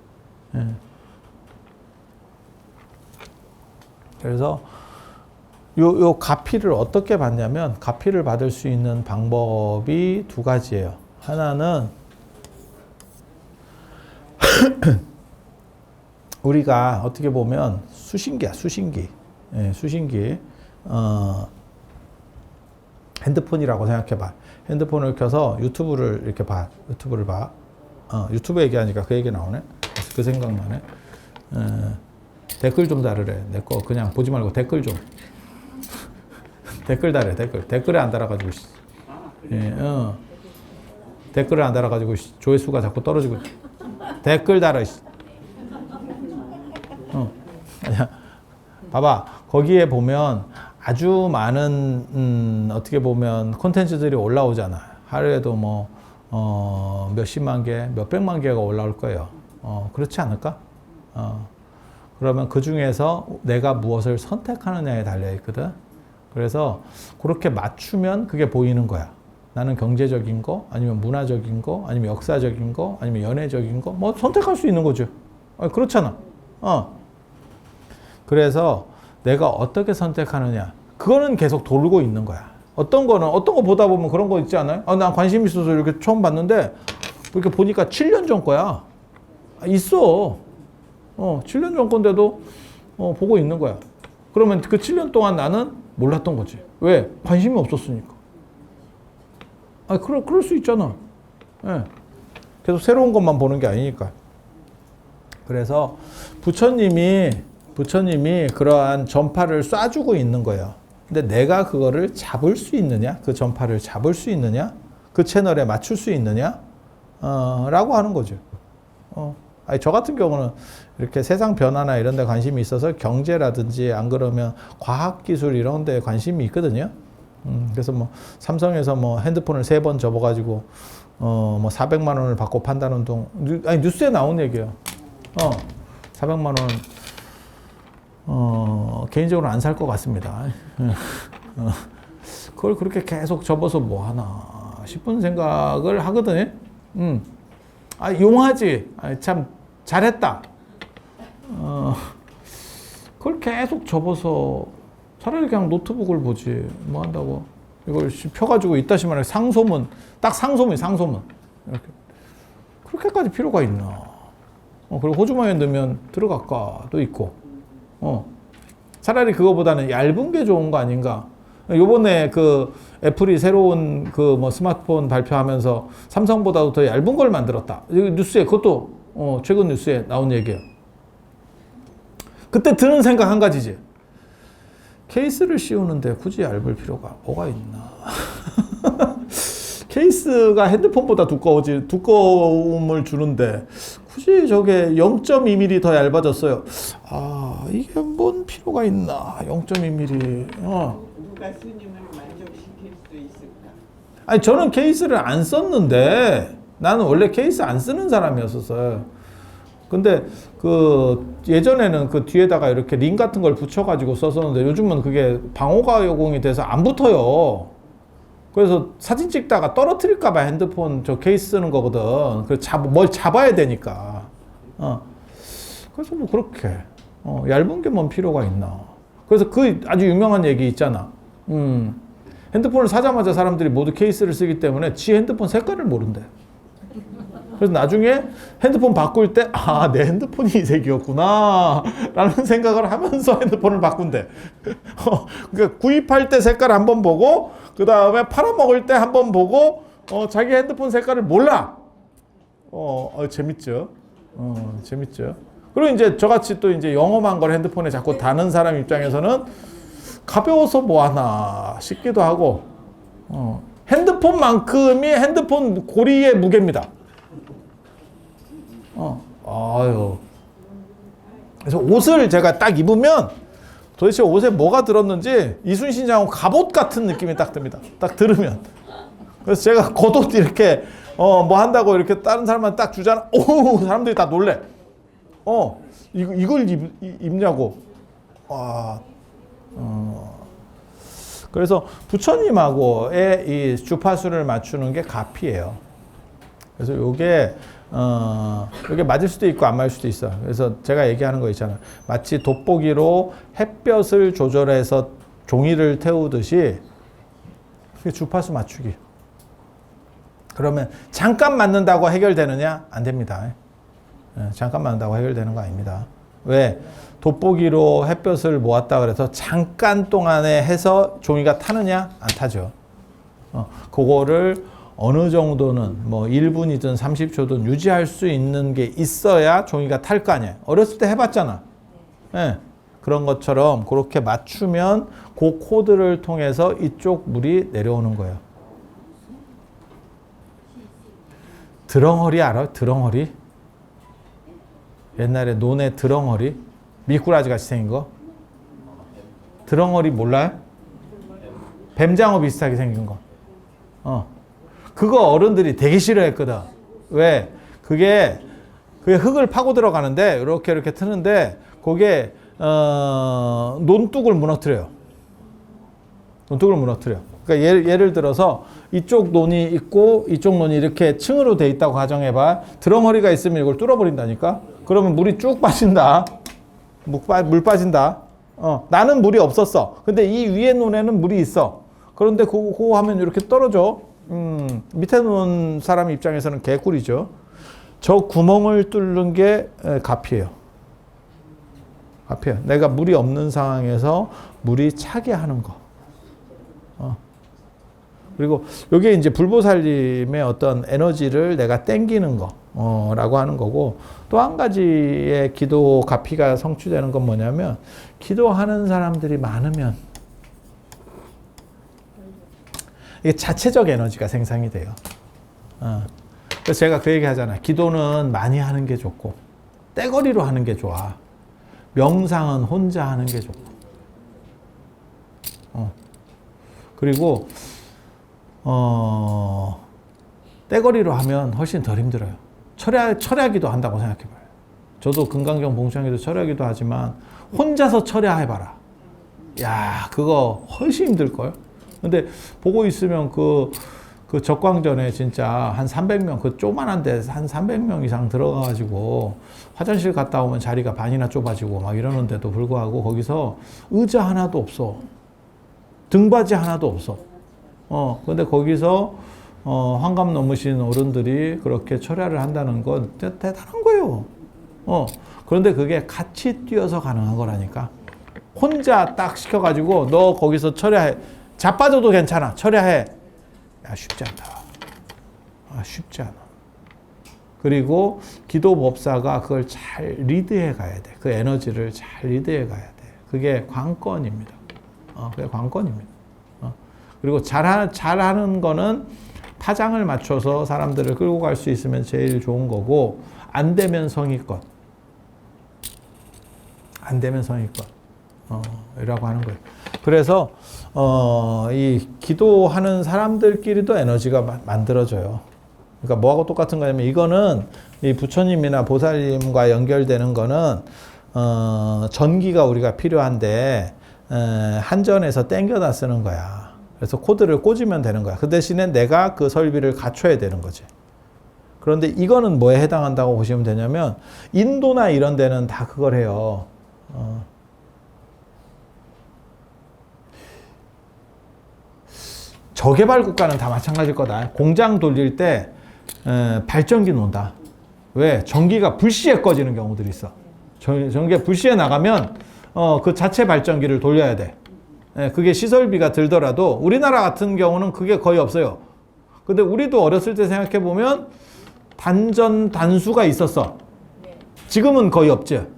그래서 요 가피를 어떻게 받냐면, 가피를 받을 수 있는 방법이 두 가지예요. 하나는 우리가 어떻게 보면 수신기야, 수신기. 수신기. 핸드폰이라고 생각해봐. 핸드폰을 켜서 유튜브를 이렇게 봐. 유튜브를 봐. 유튜브 얘기하니까 그 얘기 나오네. 그 생각나네. 댓글 좀 달으래. 내 거 그냥 보지 말고 댓글 좀. 댓글 달래, 댓글. 댓글에 안 달아가지고. 댓글을 안 달아가지고 조회수가 자꾸 떨어지고. 댓글 달아. 아니야. 봐봐. 거기에 보면 아주 많은 어떻게 보면 콘텐츠들이 올라오잖아. 하루에도 뭐 몇십만 개, 몇백만 개가 올라올 거예요. 그렇지 않을까? 그러면 그 중에서 내가 무엇을 선택하느냐에 달려 있거든. 그래서 그렇게 맞추면 그게 보이는 거야. 나는 경제적인 거, 아니면 문화적인 거, 아니면 역사적인 거, 아니면 연애적인 거, 뭐 선택할 수 있는 거죠. 그렇잖아. 그래서 내가 어떻게 선택하느냐, 그거는 계속 돌고 있는 거야. 어떤 거 보다 보면 그런 거 있지 않아요? 난 관심 있어서 이렇게 처음 봤는데 이렇게 보니까 7년 전 거야. 있어. 7년 전 건데도 보고 있는 거야. 그러면 그 7년 동안 나는 몰랐던 거지. 왜? 관심이 없었으니까. 그럴 수 있잖아. 계속 새로운 것만 보는 게 아니니까. 그래서 부처님이 그러한 전파를 쏴주고 있는 거예요. 근데 내가 그거를 잡을 수 있느냐? 그 전파를 잡을 수 있느냐? 그 채널에 맞출 수 있느냐? 라고 하는 거죠. 저 같은 경우는 이렇게 세상 변화나 이런 데 관심이 있어서 경제라든지 안 그러면 과학기술 이런 데 관심이 있거든요. 그래서 뭐 삼성에서 뭐 핸드폰을 3번 접어가지고 뭐 400만 원을 받고 판다는 뉴스에 나온 얘기예요. 400만 원 개인적으로 안 살 것 같습니다. 그걸 그렇게 계속 접어서 뭐 하나 싶은 생각을 하거든요. 용하지. 참 잘했다. 그걸 계속 접어서 차라리 그냥 노트북을 보지. 뭐 한다고. 이걸 펴가지고 이따시만 상소문. 딱 상소문. 이렇게. 그렇게까지 필요가 있나. 그리고 호주머니에 넣으면 들어갈까도 있고. 차라리 그거보다는 얇은 게 좋은 거 아닌가. 요번에 그 애플이 새로운 그 뭐 스마트폰 발표하면서 삼성보다도 더 얇은 걸 만들었다. 여기 뉴스에 그것도 최근 뉴스에 나온 얘기예요. 그때 드는 생각 한 가지지. 케이스를 씌우는데 굳이 얇을 필요가 뭐가 있나. 케이스가 핸드폰보다 두꺼움을 주는데 굳이 저게 0.2mm 더 얇아졌어요. 아, 이게 뭔 필요가 있나. 0.2mm. 누가 스님을 만족시킬 수 있을까? 아니, 저는 케이스를 안 썼는데 나는 원래 케이스 안 쓰는 사람이었었어요. 근데 그 예전에는 그 뒤에다가 이렇게 링 같은 걸 붙여가지고 썼었는데 요즘은 그게 방호가용이 돼서 안 붙어요. 그래서 사진 찍다가 떨어뜨릴까봐 핸드폰 저 케이스 쓰는 거거든. 그래서 뭘 잡아야 되니까. 그래서 뭐 그렇게 얇은 게 뭔 필요가 있나. 그래서 그 아주 유명한 얘기 있잖아. 핸드폰을 사자마자 사람들이 모두 케이스를 쓰기 때문에 지 핸드폰 색깔을 모른대. 그래서 나중에 핸드폰 바꿀 때, 아, 내 핸드폰이 이 색이었구나 라는 생각을 하면서 핸드폰을 바꾼대. 그러니까 구입할 때 색깔 한번 보고 그 다음에 팔아먹을 때 한번 보고 자기 핸드폰 색깔을 몰라. 재밌죠. 재밌죠. 그리고 이제 저같이 또 이제 영험한 걸 핸드폰에 자꾸 다는 사람 입장에서는 가벼워서 뭐하나 싶기도 하고, 핸드폰만큼이 핸드폰 고리의 무게입니다. 아유. 그래서 옷을 제가 딱 입으면 도대체 옷에 뭐가 들었는지 이순신 장군 갑옷 같은 느낌이 딱 듭니다. 딱 들으면. 그래서 제가 겉옷 이렇게 뭐 한다고 이렇게 다른 사람한테 딱 주잖아. 오, 사람들이 다 놀래. 이걸 입냐고. 그래서 부처님하고의 이 주파수를 맞추는 게 가피예요. 그래서 요게 맞을 수도 있고 안 맞을 수도 있어. 그래서 제가 얘기하는 거 있잖아. 마치 돋보기로 햇볕을 조절해서 종이를 태우듯이 그게 주파수 맞추기. 그러면 잠깐 맞는다고 해결되느냐? 안 됩니다. 잠깐 맞는다고 해결되는 거 아닙니다. 왜? 돋보기로 햇볕을 모았다 그래서 잠깐 동안에 해서 종이가 타느냐? 안 타죠. 그거를 어느 정도는 뭐 1분이든 30초든 유지할 수 있는 게 있어야 종이가 탈 거 아니에요. 어렸을 때 해봤잖아. 네. 그런 것처럼 그렇게 맞추면 그 코드를 통해서 이쪽 물이 내려오는 거예요. 드렁허리 알아요? 드렁허리? 옛날에 논에 드렁허리? 미꾸라지 같이 생긴 거? 드렁허리 몰라요? 뱀장어 비슷하게 생긴 거. 그거 어른들이 되게 싫어했거든. 왜? 그게 흙을 파고 들어가는데 이렇게 트는데 그게 논둑을 무너뜨려요. 논둑을 무너뜨려. 그러니까 예를 들어서 이쪽 논이 있고 이쪽 논이 이렇게 층으로 돼 있다고 가정해봐. 드렁허리가 있으면 이걸 뚫어버린다니까. 그러면 물이 쭉 빠진다. 물 빠진다. 나는 물이 없었어. 근데 이 위에 논에는 물이 있어. 그런데 그거 하면 이렇게 떨어져. 밑에 놓은 사람 입장에서는 개꿀이죠. 저 구멍을 뚫는 게 가피예요. 가피예요. 내가 물이 없는 상황에서 물이 차게 하는 거. 그리고 이게 이제 불보살님의 어떤 에너지를 내가 땡기는 거라고 하는 거고, 또 한 가지의 기도 가피가 성취되는 건 뭐냐면, 기도하는 사람들이 많으면 이게 자체적 에너지가 생성이 돼요. 그래서 제가 그 얘기 하잖아요. 기도는 많이 하는 게 좋고, 떼거리로 하는 게 좋아. 명상은 혼자 하는 게 좋고. 그리고, 떼거리로 하면 훨씬 덜 힘들어요. 철야기도 한다고 생각해봐요. 저도 금강경 봉창에도 철야기도 하지만, 혼자서 철야해봐라. 야, 그거 훨씬 힘들걸? 근데 보고 있으면 그 적광전에 진짜 한 300명, 그 조그만한데 한 300명 이상 들어가가지고 화장실 갔다 오면 자리가 반이나 좁아지고 막 이러는데도 불구하고 거기서 의자 하나도 없어. 등받이 하나도 없어. 근데 거기서 환갑 넘으신 어른들이 그렇게 철야를 한다는 건 대단한 거예요. 그런데 그게 같이 뛰어서 가능한 거라니까. 혼자 딱 시켜가지고 너 거기서 철야해. 자빠져도 괜찮아. 철야해. 야, 쉽지 않다. 쉽지 않아. 그리고 기도 법사가 그걸 잘 리드해 가야 돼. 그 에너지를 잘 리드해 가야 돼. 그게 관건입니다. 그게 관건입니다. 그리고 잘하는 거는 파장을 맞춰서 사람들을 끌고 갈 수 있으면 제일 좋은 거고, 안 되면 성의껏. 안 되면 성의껏. 이라고 하는 거예요. 그래서, 이 기도하는 사람들끼리도 에너지가 만들어져요. 그러니까 뭐하고 똑같은 거냐면, 이거는 이 부처님이나 보살님과 연결되는 거는, 전기가 우리가 필요한데, 한전에서 땡겨다 쓰는 거야. 그래서 코드를 꽂으면 되는 거야. 그 대신에 내가 그 설비를 갖춰야 되는 거지. 그런데 이거는 뭐에 해당한다고 보시면 되냐면, 인도나 이런 데는 다 그걸 해요. 저개발 국가는 다 마찬가지일 거다. 공장 돌릴 때 발전기 놓는다. 왜? 전기가 불시에 꺼지는 경우들이 있어. 전기가 불시에 나가면 그 자체 발전기를 돌려야 돼. 그게 시설비가 들더라도 우리나라 같은 경우는 그게 거의 없어요. 근데 우리도 어렸을 때 생각해 보면 단전 단수가 있었어. 지금은 거의 없지.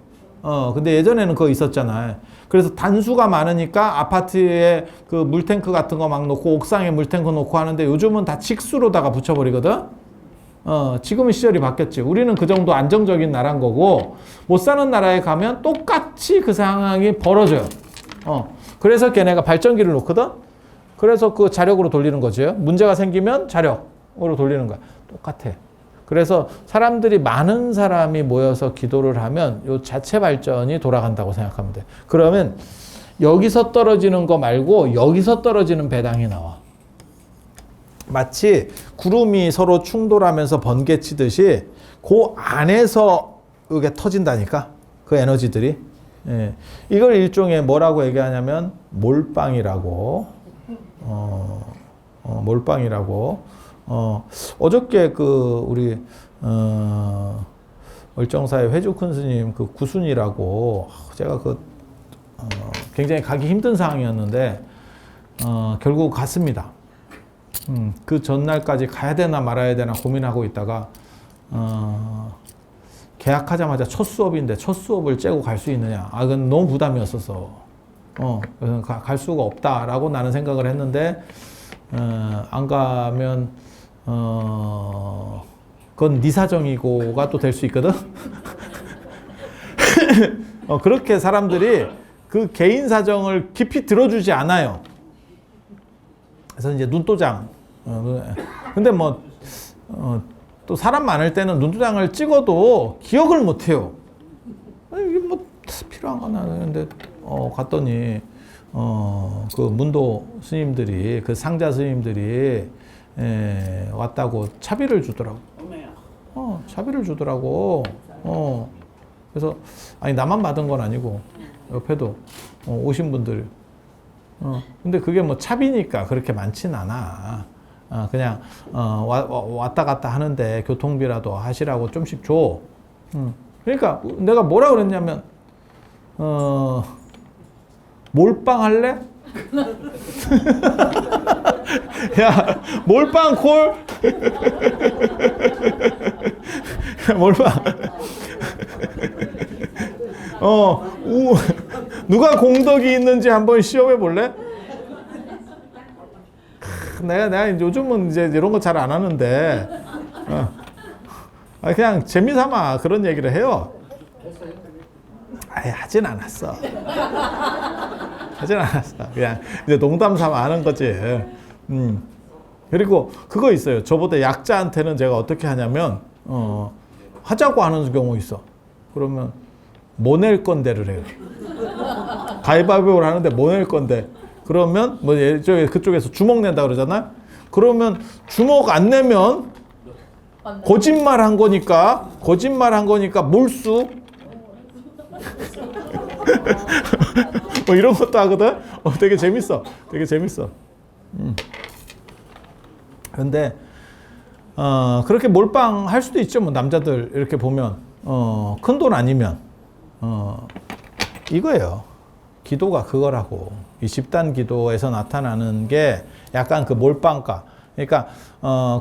근데 예전에는 그거 있었잖아요. 그래서 단수가 많으니까 아파트에 그 물탱크 같은 거 막 놓고 옥상에 물탱크 놓고 하는데 요즘은 다 직수로다가 붙여버리거든. 지금은 시절이 바뀌었지. 우리는 그 정도 안정적인 나라인 거고, 못 사는 나라에 가면 똑같이 그 상황이 벌어져요. 그래서 걔네가 발전기를 놓거든. 그래서 그 자력으로 돌리는 거죠. 문제가 생기면 자력으로 돌리는 거야. 똑같아. 그래서 사람들이 많은 사람이 모여서 기도를 하면 요 자체 발전이 돌아간다고 생각하면 돼. 그러면 여기서 떨어지는 거 말고 여기서 떨어지는 배당이 나와. 마치 구름이 서로 충돌하면서 번개 치듯이 그 안에서 이게 터진다니까. 그 에너지들이. 예. 이걸 일종의 뭐라고 얘기하냐면 몰빵이라고. 몰빵이라고. 어저께 그 우리 얼정사의 회주 큰 스님 그 구순이라고, 제가 그 굉장히 가기 힘든 상황이었는데 결국 갔습니다. 그 전날까지 가야 되나 말아야 되나 고민하고 있다가 계약하자마자 첫 수업인데 첫 수업을 째고 갈 수 있느냐? 그건 너무 부담이었어서 그래서 갈 수가 없다라고 나는 생각을 했는데, 안 가면 그건 네 사정이고가 또 될 수 있거든. 그렇게 사람들이 그 개인 사정을 깊이 들어주지 않아요. 그래서 이제 눈도장. 근데 뭐 또 사람 많을 때는 눈도장을 찍어도 기억을 못 해요. 이게 뭐 필요한 거나 했는데 갔더니 그 문도 스님들이, 그 상자 스님들이 왔다고 차비를 주더라고. 차비를 주더라고. 그래서 아니 나만 받은 건 아니고 옆에도 오신 분들. 근데 그게 뭐 차비니까 그렇게 많진 않아. 그냥 왔다 갔다 하는데 교통비라도 하시라고 좀씩 줘. 그러니까 내가 뭐라 그랬냐면 몰빵 할래? 야, 몰빵 콜? 몰빵. 누가 공덕이 있는지 한번 시험해 볼래? 내가 요즘은 이제 이런 거 잘 안 하는데, 그냥 재미삼아 그런 얘기를 해요. 하진 않았어. 하진 않았어. 그냥 이제 농담 삼아 하는 거지. 그리고 그거 있어요. 저보다 약자한테는 제가 어떻게 하냐면, 하자고 하는 경우 있어. 그러면 뭐 낼 건데를 해요. 가위바위보를 하는데 뭐 낼 건데. 그러면 뭐 그쪽에서 주먹 낸다 그러잖아. 그러면 주먹 안 내면 거짓말 한 거니까 몰수. 뭐 이런 것도 하거든. 되게 재밌어. 그런데 그렇게 몰빵 할 수도 있죠. 뭐 남자들 이렇게 보면 큰 돈 아니면 이거예요. 기도가 그거라고. 이 집단 기도에서 나타나는 게 약간 그 몰빵가. 그러니까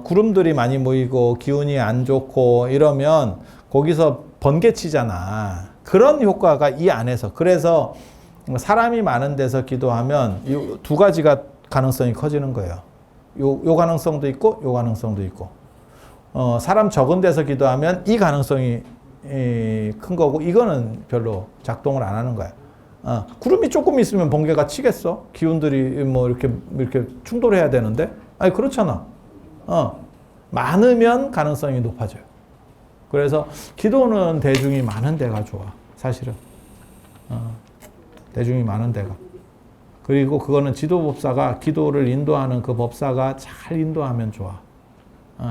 구름들이 많이 모이고 기운이 안 좋고 이러면 거기서 번개치잖아. 그런 효과가 이 안에서. 그래서 사람이 많은 데서 기도하면 이 두 가지가 가능성이 커지는 거예요. 요 가능성도 있고 요 가능성도 있고. 사람 적은 데서 기도하면 이 가능성이 큰 거고 이거는 별로 작동을 안 하는 거야. 구름이 조금 있으면 번개가 치겠어? 기운들이 뭐 이렇게 충돌해야 되는데? 아니, 그렇잖아. 많으면 가능성이 높아져요. 그래서 기도는 대중이 많은 데가 좋아, 사실은. 대중이 많은 데가. 그리고 그거는 지도법사가 기도를 인도하는 그 법사가 잘 인도하면 좋아.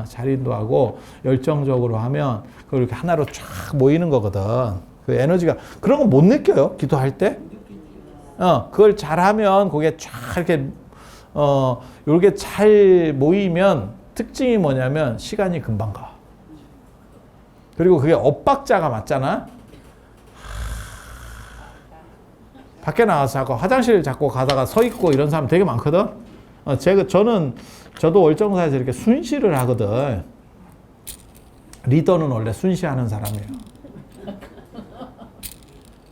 잘 인도하고 열정적으로 하면 그렇게 하나로 쫙 모이는 거거든. 그 에너지가 그런 거 못 느껴요? 기도할 때? 그걸 잘하면 그게 쫙 이렇게 요렇게 잘 모이면 특징이 뭐냐면 시간이 금방 가. 그리고 그게 엇박자가 맞잖아. 밖에 나가서 자꾸 화장실 자꾸 가다가 서 있고 이런 사람 되게 많거든. 저도 월정사에서 이렇게 순시를 하거든. 리더는 원래 순시하는 사람이에요.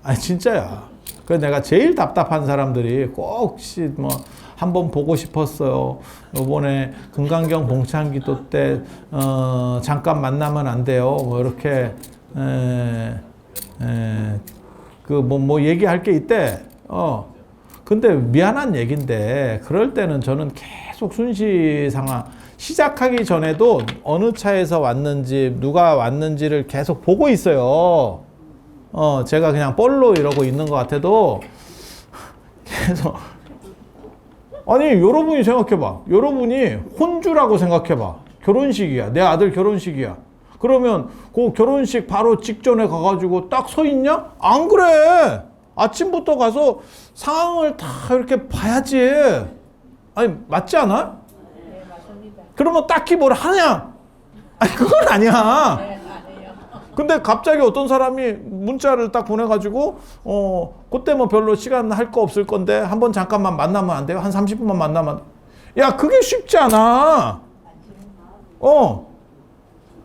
아니, 진짜야. 그래서 내가 제일 답답한 사람들이 꼭 뭐 한번 보고 싶었어요. 이번에 금강경 봉창기도 때 잠깐 만나면 안 돼요. 뭐 이렇게 뭐 얘기할 게 있대. 근데 미안한 얘긴데 그럴 때는 저는 계속 순시 상황 시작하기 전에도 어느 차에서 왔는지 누가 왔는지를 계속 보고 있어요. 제가 그냥 뻘로 이러고 있는 것 같아도 계속. 아니, 여러분이 생각해봐. 여러분이 혼주라고 생각해봐. 결혼식이야. 내 아들 결혼식이야. 그러면 그 결혼식 바로 직전에 가가지고 딱 서 있냐? 안 그래. 아침부터 가서 상황을 다 이렇게 봐야지. 아니, 맞지 않아? 네, 맞습니다. 그러면 딱히 뭘 하냐? 아니, 그건 아니야. 네, 아니에요. 근데 갑자기 어떤 사람이 문자를 딱 보내가지고 그때 뭐 별로 시간 할 거 없을 건데 한번 잠깐만 만나면 안 돼요? 한 30분만 만나면. 야, 그게 쉽지 않아.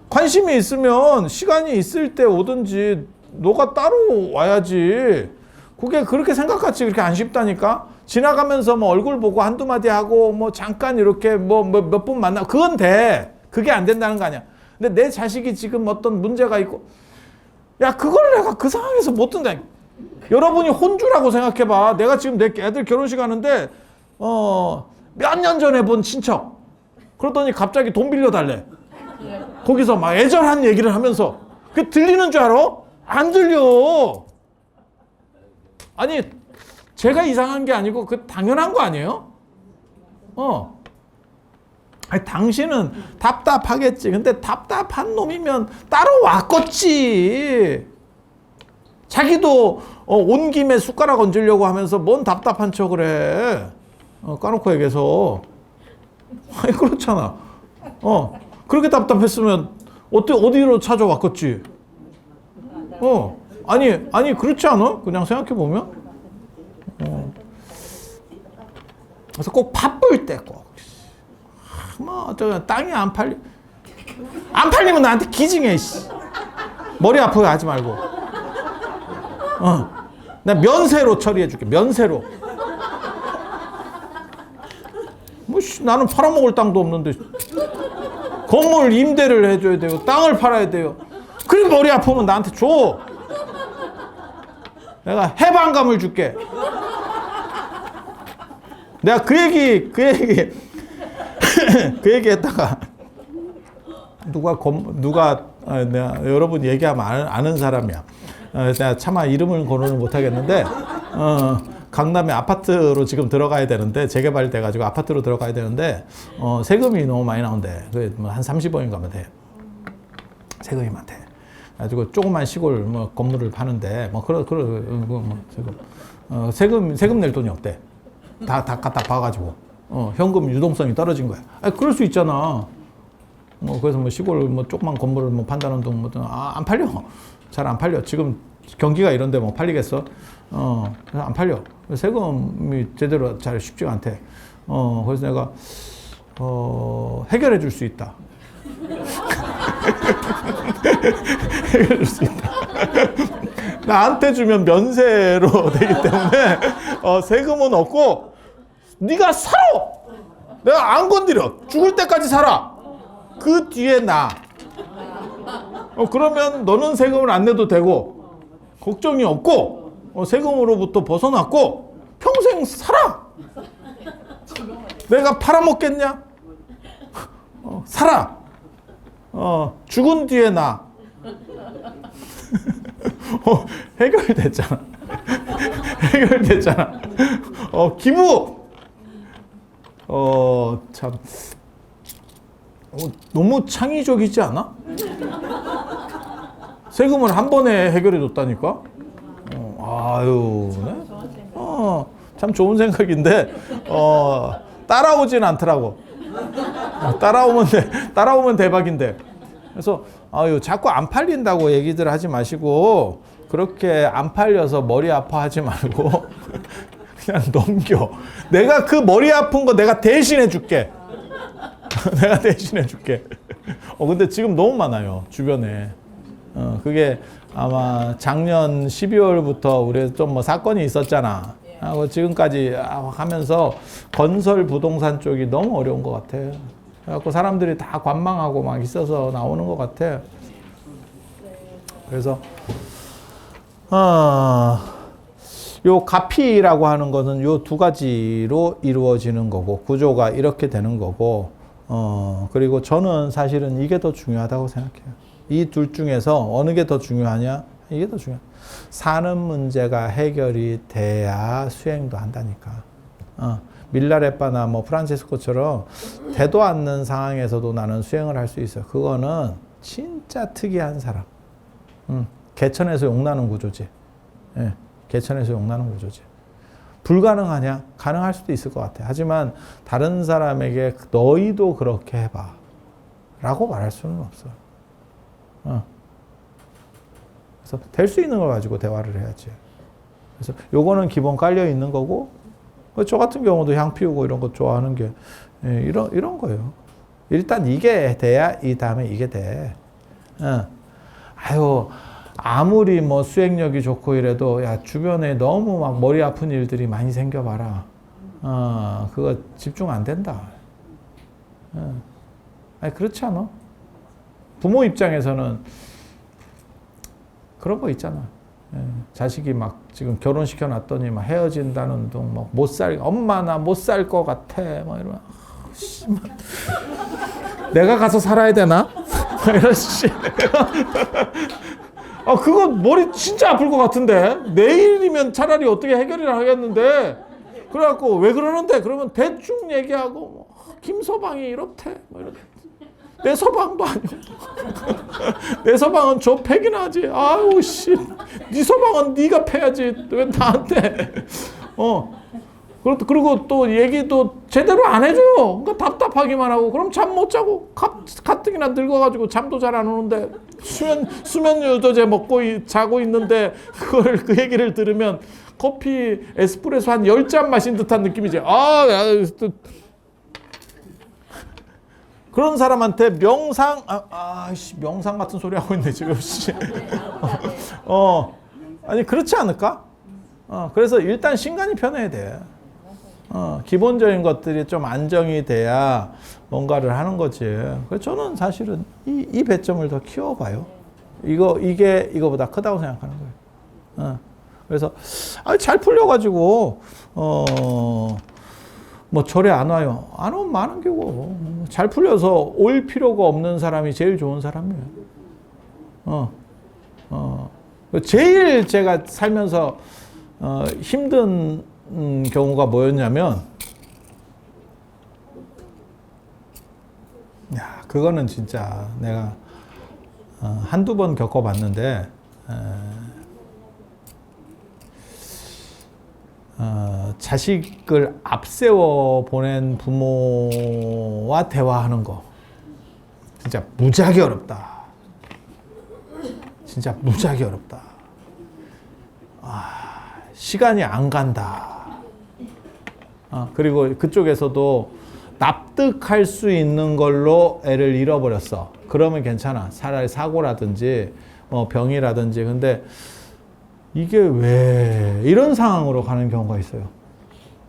관심이 있으면 시간이 있을 때 오든지 너가 따로 와야지. 그게 그렇게 생각같이 그렇게 안 쉽다니까. 지나가면서 뭐 얼굴 보고 한두 마디 하고 뭐 잠깐 이렇게 뭐 몇 분 만나, 그건 돼. 그게 안 된다는 거 아니야. 근데 내 자식이 지금 어떤 문제가 있고, 야, 그걸 내가 그 상황에서 못 든다. 여러분이 혼주라고 생각해봐. 내가 지금 내 애들 결혼식 하는데 몇 년 전에 본 친척, 그러더니 갑자기 돈 빌려달래. 거기서 막 애절한 얘기를 하면서. 그게 들리는 줄 알아? 안 들려. 아니, 제가 이상한 게 아니고 그 당연한 거 아니에요? 아니, 당신은 답답하겠지. 근데 답답한 놈이면 따로 왔겠지. 자기도 온 김에 숟가락 얹으려고 하면서 뭔 답답한 척을 해. 까놓고 얘기해서. 아니, 그렇잖아. 그렇게 답답했으면 어디로 찾아왔겠지. 아니, 그렇지 않아? 그냥 생각해보면. 그래서 꼭 바쁠 때 꼭. 땅이 안 팔리면 나한테 기증해, 씨. 머리 아프게 하지 말고. 내가 면세로 처리해줄게, 면세로. 나는 팔아먹을 땅도 없는데. 건물 임대를 해줘야 돼요. 땅을 팔아야 돼요. 그리고 머리 아프면 나한테 줘. 내가 해방감을 줄게. 내가 그 얘기 했다가 내가 여러분 얘기하면 아는 사람이야. 내가 차마 이름을 거론을 못 하겠는데 강남에 아파트로 지금 들어가야 되는데, 재개발 돼가지고 아파트로 들어가야 되는데 세금이 너무 많이 나온대. 그게 뭐 한 30억인가 하면 돼. 세금이 많대. 가지고 조그만 시골 뭐 건물을 파는데 세금 낼 돈이 없대. 다 갖다 봐가지고 현금 유동성이 떨어진 거야. 그럴 수 있잖아. 그래서 뭐 시골 뭐 조그만 건물을 뭐 판다는 돈 안 팔려. 잘 안 팔려. 지금 경기가 이런데 뭐 팔리겠어? 그래서 안 팔려. 세금이 제대로 잘 쉽지가 않대. 그래서 내가 해결해 줄 수 있다. 해결해 줄 수 있다. 나한테 주면 면세로 되기 때문에 세금은 없고 네가 살아. 내가 안 건드려. 죽을 때까지 살아. 그 뒤에 나. 그러면 너는 세금을 안 내도 되고 걱정이 없고 세금으로부터 벗어났고 평생 살아. 내가 팔아먹겠냐? 살아. 죽은 뒤에 나. 해결됐잖아. 해결됐잖아. 기부. 참. 너무 창의적이지 않아? 세금을 한 번에 해결해 줬다니까? 아유, 네? 참 좋은 생각인데, 따라오진 않더라고. 따라오면 대박인데. 그래서, 자꾸 안 팔린다고 얘기들 하지 마시고, 그렇게 안 팔려서 머리 아파하지 말고, 그냥 넘겨. 내가 그 머리 아픈 거 내가 대신해 줄게. 내가 대신해 줄게. 근데 지금 너무 많아요, 주변에. 그게 아마 작년 12월부터 우리 좀 뭐 사건이 있었잖아. 하고 지금까지 하면서 건설 부동산 쪽이 너무 어려운 것 같아. 그래갖고 사람들이 다 관망하고 막 있어서 나오는 것 같아. 그래서, 요 가피라고 하는 것은 요 두 가지로 이루어지는 거고, 구조가 이렇게 되는 거고, 그리고 저는 사실은 이게 더 중요하다고 생각해요. 이 둘 중에서 어느 게 더 중요하냐? 이게 더 중요해. 사는 문제가 해결이 돼야 수행도 한다니까. 밀라레빠나 뭐 프란체스코처럼 되도 않는 상황에서도 나는 수행을 할 수 있어. 그거는 진짜 특이한 사람. 개천에서 용나는 구조지. 예, 개천에서 용나는 구조지. 불가능하냐? 가능할 수도 있을 것 같아. 하지만 다른 사람에게 너희도 그렇게 해봐 라고 말할 수는 없어. 그래서 될 수 있는 걸 가지고 대화를 해야지. 그래서 요거는 기본 깔려 있는 거고, 저 같은 경우도 향 피우고 이런 거 좋아하는 게 이런 거예요. 일단 이게 돼야 이 다음에 이게 돼. 아무리 뭐 수행력이 좋고 이래도 야 주변에 너무 막 머리 아픈 일들이 많이 생겨봐라. 그거 집중 안 된다. 아니 그렇지 않아? 부모 입장에서는 그런 거 있잖아. 자식이 막 지금 결혼시켜 놨더니 막 헤어진다는 둥, 막 엄마 나 못 살 것 같아. 막 이러면 내가 가서 살아야 되나? 이런 씨. 그거 머리 진짜 아플 것 같은데 내일이면 차라리 어떻게 해결을 하겠는데 그래갖고 왜 그러는데 그러면 대충 얘기하고 뭐, 김서방이 이렇대 뭐 이렇게. 내 서방도 아니고 내 서방은 저 패기나 하지. 아유 씨, 네 서방은 네가 패야지 왜 나한테. 그리고 또 얘기도 제대로 안 해줘요. 그러니까 답답하기만 하고 그럼 잠 못 자고 가뜩이나 늙어가지고 잠도 잘 안 오는데 수면 유도제 먹고 자고 있는데 그 얘기를 들으면 커피 에스프레소 한 10잔 마신 듯한 느낌이지. 그런 사람한테 명상 명상 같은 소리 하고 있네 지금. 아니 그렇지 않을까? 그래서 일단 신간이 편해야 돼. 기본적인 것들이 좀 안정이 돼야 뭔가를 하는 거지. 그래서 저는 사실은 이 배점을 더 키워봐요. 이게 이거보다 크다고 생각하는 거예요. 그래서 잘 풀려가지고 뭐 절에 안 와요. 안 오면 많은 경우 잘 풀려서 올 필요가 없는 사람이 제일 좋은 사람이에요. 제일 제가 살면서 힘든 경우가 뭐였냐면, 그거는 진짜 내가 한두 번 겪어봤는데, 자식을 앞세워 보낸 부모와 대화하는 거 진짜 무지하게 어렵다. 진짜 무지하게 어렵다. 시간이 안 간다. 그리고 그쪽에서도 납득할 수 있는 걸로 애를 잃어버렸어. 그러면 괜찮아. 차라리 사고라든지 병이라든지. 근데 이게 왜 이런 상황으로 가는 경우가 있어요.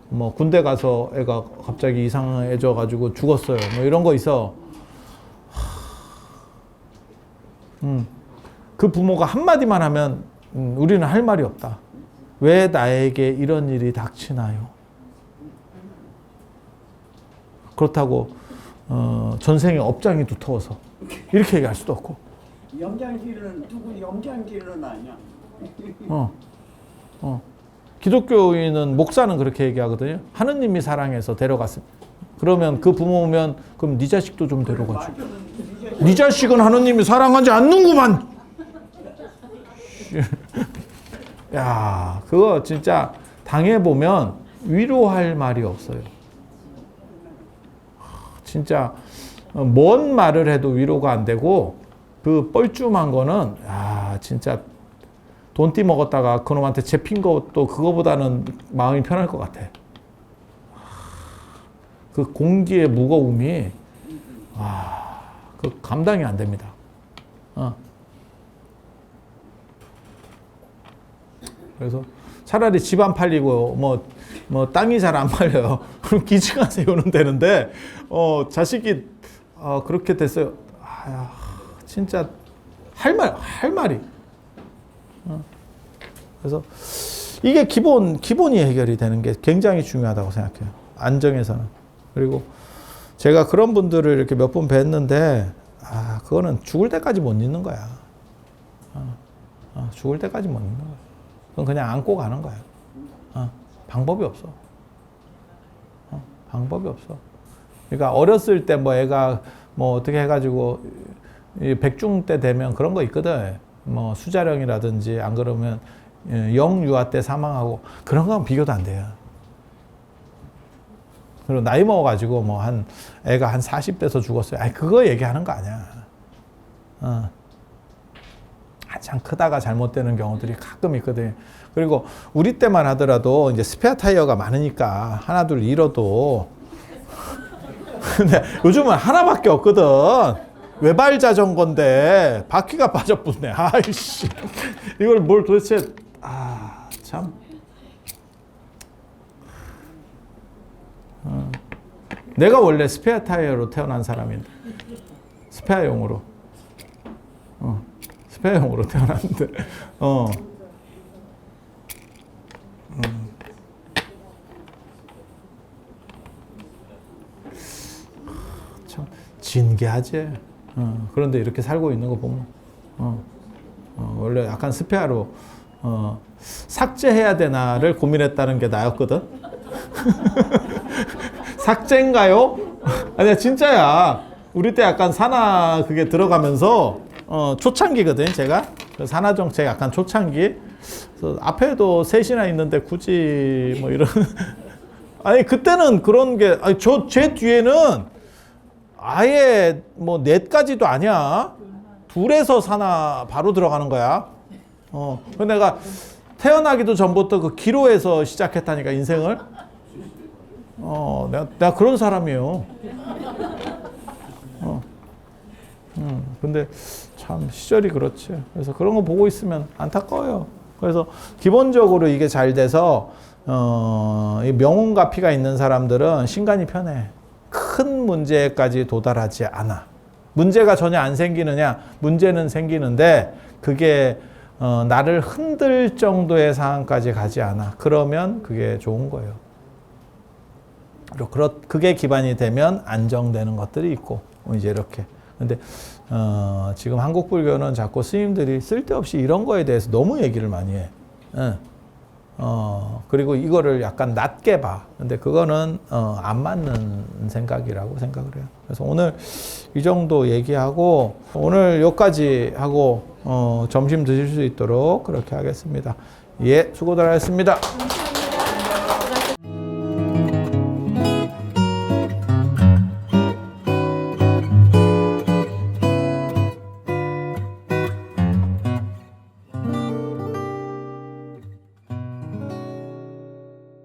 뭐 군대 가서 애가 갑자기 이상해져 가지고 죽었어요. 뭐 이런 거 있어. 그 부모가 한마디만 하면 우리는 할 말이 없다. 왜 나에게 이런 일이 닥치나요? 그렇다고 전생에 업장이 두터워서 이렇게 얘기할 수도 없고. 영장질은 누구 영장질은 아니야. 기독교인은 목사는 그렇게 얘기하거든요. 하느님이 사랑해서 데려갔습니다. 그러면 그 부모면 그럼 네 자식도 좀 데려가지. 네 자식은 하느님이 사랑하지 않는구만. 야, 그거 진짜 당해보면 위로할 말이 없어요. 진짜 뭔 말을 해도 위로가 안 되고 그 뻘쭘한 거는 진짜 돈띠 먹었다가 그놈한테 잡힌 것도 그거보다는 마음이 편할 것 같아. 그 공기의 무거움이 그 감당이 안 됩니다. 그래서 차라리 집 안 팔리고 뭐 땅이 잘 안 팔려요. 그럼 기증안 세우면 되는데 자식이 그렇게 됐어요. 진짜 할 말이. 그래서 이게 기본이 해결이 되는 게 굉장히 중요하다고 생각해요. 안정에서는. 그리고 제가 그런 분들을 이렇게 몇 번 뵀는데 그거는 죽을 때까지 못 잊는 거야. 죽을 때까지 못 잊는 거야. 그건 그냥 안고 가는 거야. 방법이 없어. 방법이 없어. 그러니까 어렸을 때 뭐 애가 뭐 어떻게 해가지고 백중 때 되면 그런 거 있거든. 뭐 수자령이라든지 안 그러면 영유아 때 사망하고 그런 건 비교도 안 돼요. 그리고 나이 먹어가지고 뭐 애가 한 40대에서 죽었어요. 그거 얘기하는 거 아니야. 한참 크다가 잘못되는 경우들이 가끔 있거든. 그리고 우리 때만 하더라도 이제 스페어 타이어가 많으니까 하나 둘 잃어도 근데 요즘은 하나밖에 없거든. 외발 자전거인데 바퀴가 빠져붙네. 아이씨, 이걸 뭘 도대체 참. 내가 원래 스페어 타이어로 태어난 사람인데 스페어용으로 스페어용으로 태어났는데 참 진기하지. 그런데 이렇게 살고 있는 거 보면 원래 약간 스페어로 삭제해야 되나를 고민했다는 게 나였거든. 삭제인가요? 아니야, 진짜야. 우리 때 약간 산하 그게 들어가면서 초창기거든, 제가. 산하 정책 약간 초창기. 그래서 앞에도 셋이나 있는데 굳이 뭐 이런. 아니, 그때는 그런 게, 제 뒤에는 아예 뭐 넷까지도 아니야. 둘에서 산하 바로 들어가는 거야. 근데 내가 태어나기도 전부터 그 기로에서 시작했다니까, 인생을. 내가 그런 사람이에요. 근데 참 시절이 그렇지. 그래서 그런 거 보고 있으면 안타까워요. 그래서 기본적으로 이게 잘 돼서 이 명운가피가 있는 사람들은 신간이 편해. 큰 문제까지 도달하지 않아. 문제가 전혀 안 생기느냐? 문제는 생기는데 그게 나를 흔들 정도의 상황까지 가지 않아. 그러면 그게 좋은 거예요. 그게 기반이 되면 안정되는 것들이 있고 이제 이렇게. 근데 지금 한국 불교는 자꾸 스님들이 쓸데없이 이런 거에 대해서 너무 얘기를 많이 해. 그리고 이거를 약간 낮게 봐. 근데 그거는 안 맞는 생각이라고 생각을 해요. 그래서 오늘 이 정도 얘기하고 오늘 여기까지 하고 점심 드실 수 있도록 그렇게 하겠습니다. 예, 수고들 하셨습니다.